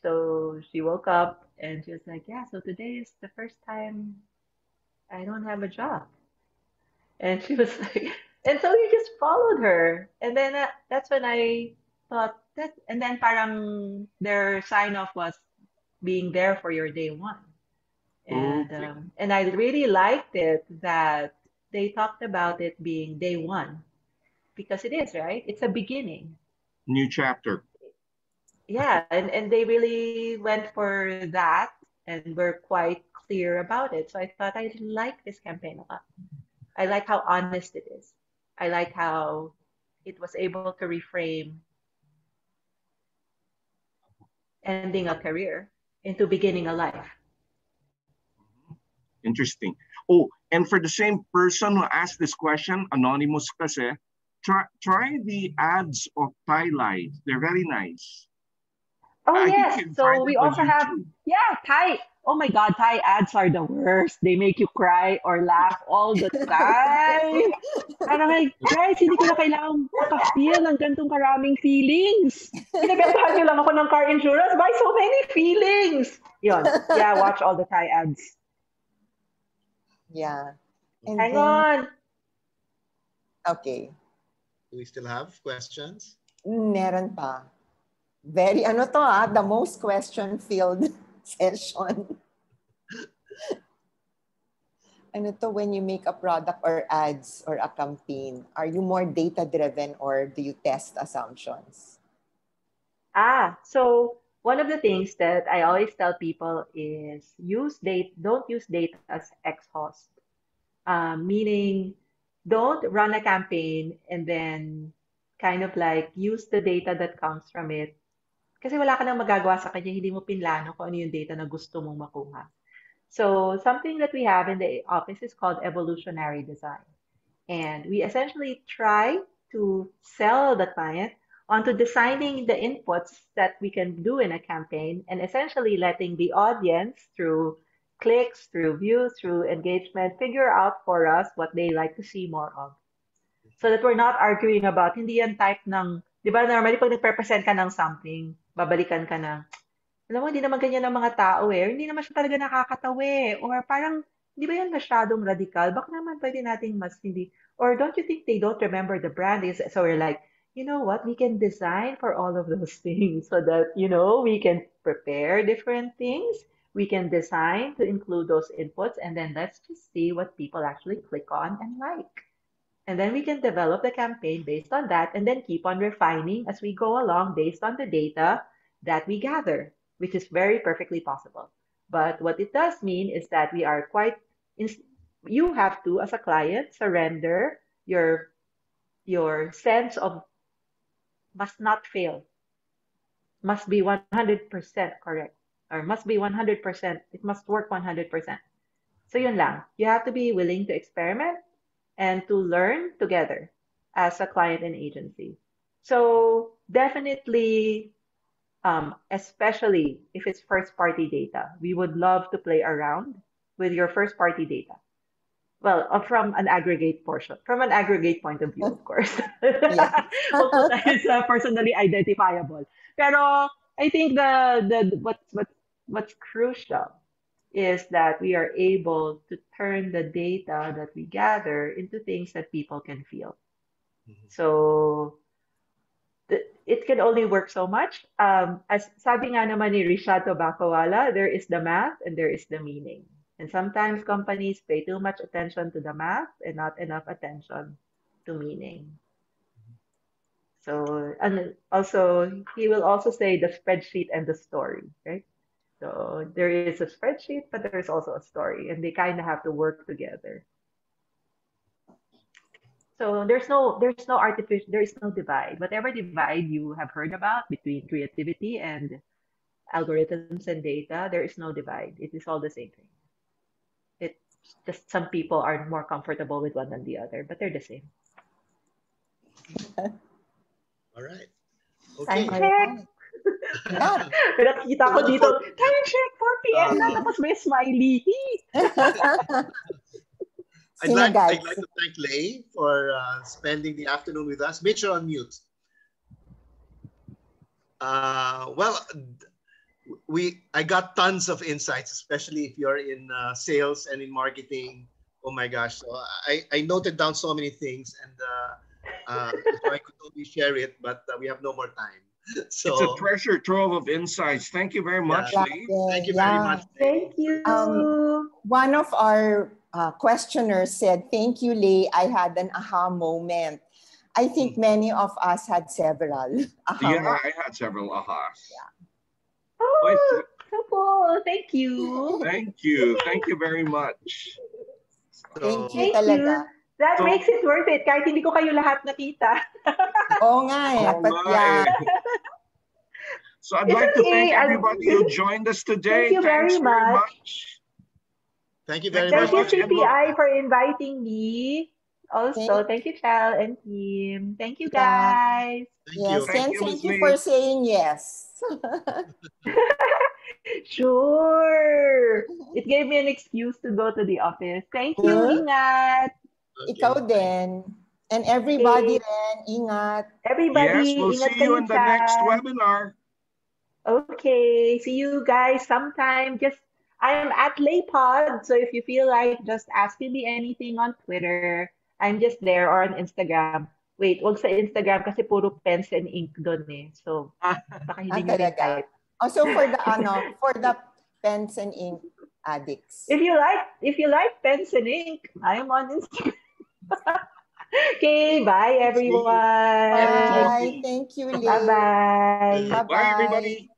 So she woke up and she was like, yeah, so today is the first time I don't have a job. And she was like, and so we just followed her. And then that's when I thought that, and then parang their sign off was being there for your day one. Okay. And I really liked it that they talked about it being day one because it is, right? It's a beginning. New chapter. Yeah, and they really went for that and were quite clear about it. So I thought I like this campaign a lot. I like how honest it is. I like how it was able to reframe ending a career into beginning a life. Interesting. Oh, and for the same person who asked this question, anonymous kasi, try the ads of Thai Light. They're very nice. Oh, I think yes. you can find So we it on also have, YouTube. yeah, Thai. Oh my God, Thai ads are the worst. They make you cry or laugh all the time. Parang like, guys, hindi ko na kailangan maka-feel ng gantong karaming feelings. Pinabentahan niyo lang ako ng car insurance. Why so many feelings? Yon. Yeah, watch all the Thai ads. Yeah. And Hang then, on. okay. Do we still have questions? Meron pa. Very, the most question-filled session. When you make a product or ads or a campaign, are you more data-driven or do you test assumptions? So one of the things that I always tell people is don't use data as exhaust. Meaning, don't run a campaign and then kind of like use the data that comes from it. Kasi wala ka nang magagawa sa kanya, hindi mo pinlano kung ano yung data na gusto mong makuha. So something that we have in the office is called evolutionary design. And we essentially try to sell the client onto designing the inputs that we can do in a campaign and essentially letting the audience through clicks, through views, through engagement, figure out for us what they like to see more of. So that we're not arguing about, hindi yan type ng, di ba normally pag nagpe-present ka ng something, babalikan ka na, alam mo, hindi naman ganyan ang mga tao eh. Hindi naman siya talaga nakakatawa eh. Or parang, di ba yan masyadong radical? Baka naman pwede nating mas hindi. Or don't you think they don't remember the brand? So we're like, you know what? We can design for all of those things so that, we can prepare different things. We can design to include those inputs, and then let's just see what people actually click on and like. And then we can develop the campaign based on that and then keep on refining as we go along based on the data that we gather, which is very perfectly possible. But what it does mean is that we are you have to, as a client, surrender your sense of must not fail, must be 100% correct, or must be 100%, it must work 100%. So yun lang. You have to be willing to experiment and to learn together as a client and agency. So definitely, especially if it's first party data, we would love to play around with your first party data. Well, from an aggregate point of view, of course. Yeah. We'll put that as personally identifiable. Pero I think what's crucial is that we are able to turn the data that we gather into things that people can feel. So it can only work so much. As sabi nga naman ni Rishado Bakawala, there is the math and there is the meaning. And sometimes companies pay too much attention to the math and not enough attention to meaning. So, and also, he will also say the spreadsheet and the story, right? So there is a spreadsheet, but there's also a story, and they kind of have to work together. So there is no divide. Whatever divide you have heard about between creativity and algorithms and data, there is no divide. It is all the same thing. It's just some people are more comfortable with one than the other, but they're the same. All right. Time Okay. check. Yeah. Nakita ko dito, time check, 4 p.m. na, tapos may smiley. I'd like to thank Leigh for spending the afternoon with us. Mitch, you're on mute. Well, I got tons of insights, especially if you're in sales and in marketing. Oh my gosh! So I noted down so many things, and so I could only share it, but we have no more time. So it's a treasure trove of insights. Thank you very much, Leigh. Thank you very much. Thank you. One of our questioners said, "Thank you, Leigh. I had an aha moment." I think many of us had several aha moments. I had several ahas. Yeah. Oh, so cool. Thank you. Thank you. Thank you very much. Thank you talaga. That makes it worth it kahit hindi ko kayo lahat nakita. Oo nga eh. But yeah. So I'd like to thank everybody who joined us today. Thank you very much. Thank you very much. Thank you, CPI, for inviting me. Also, thank you, Chal and team. Thank you, guys. Yes, thank you for saying yes. Sure. It gave me an excuse to go to the office. Thank you, Ingat. Ikaw din. And everybody rin, ingat. Everybody, yes, we'll ingat see you in the next webinar. Okay, see you guys sometime. I'm at Laypod, so if you feel like just asking me anything on Twitter, I'm just there, or on Instagram. Wait, wag sa Instagram kasi puro pens and ink doon eh. So, baka hindi nyo rin type. Also for the pens and ink addicts. If you like pens and ink, I'm on Instagram. Okay, bye everyone. Bye. Thank you, Leigh. Bye-bye. Bye-bye. Bye, everybody.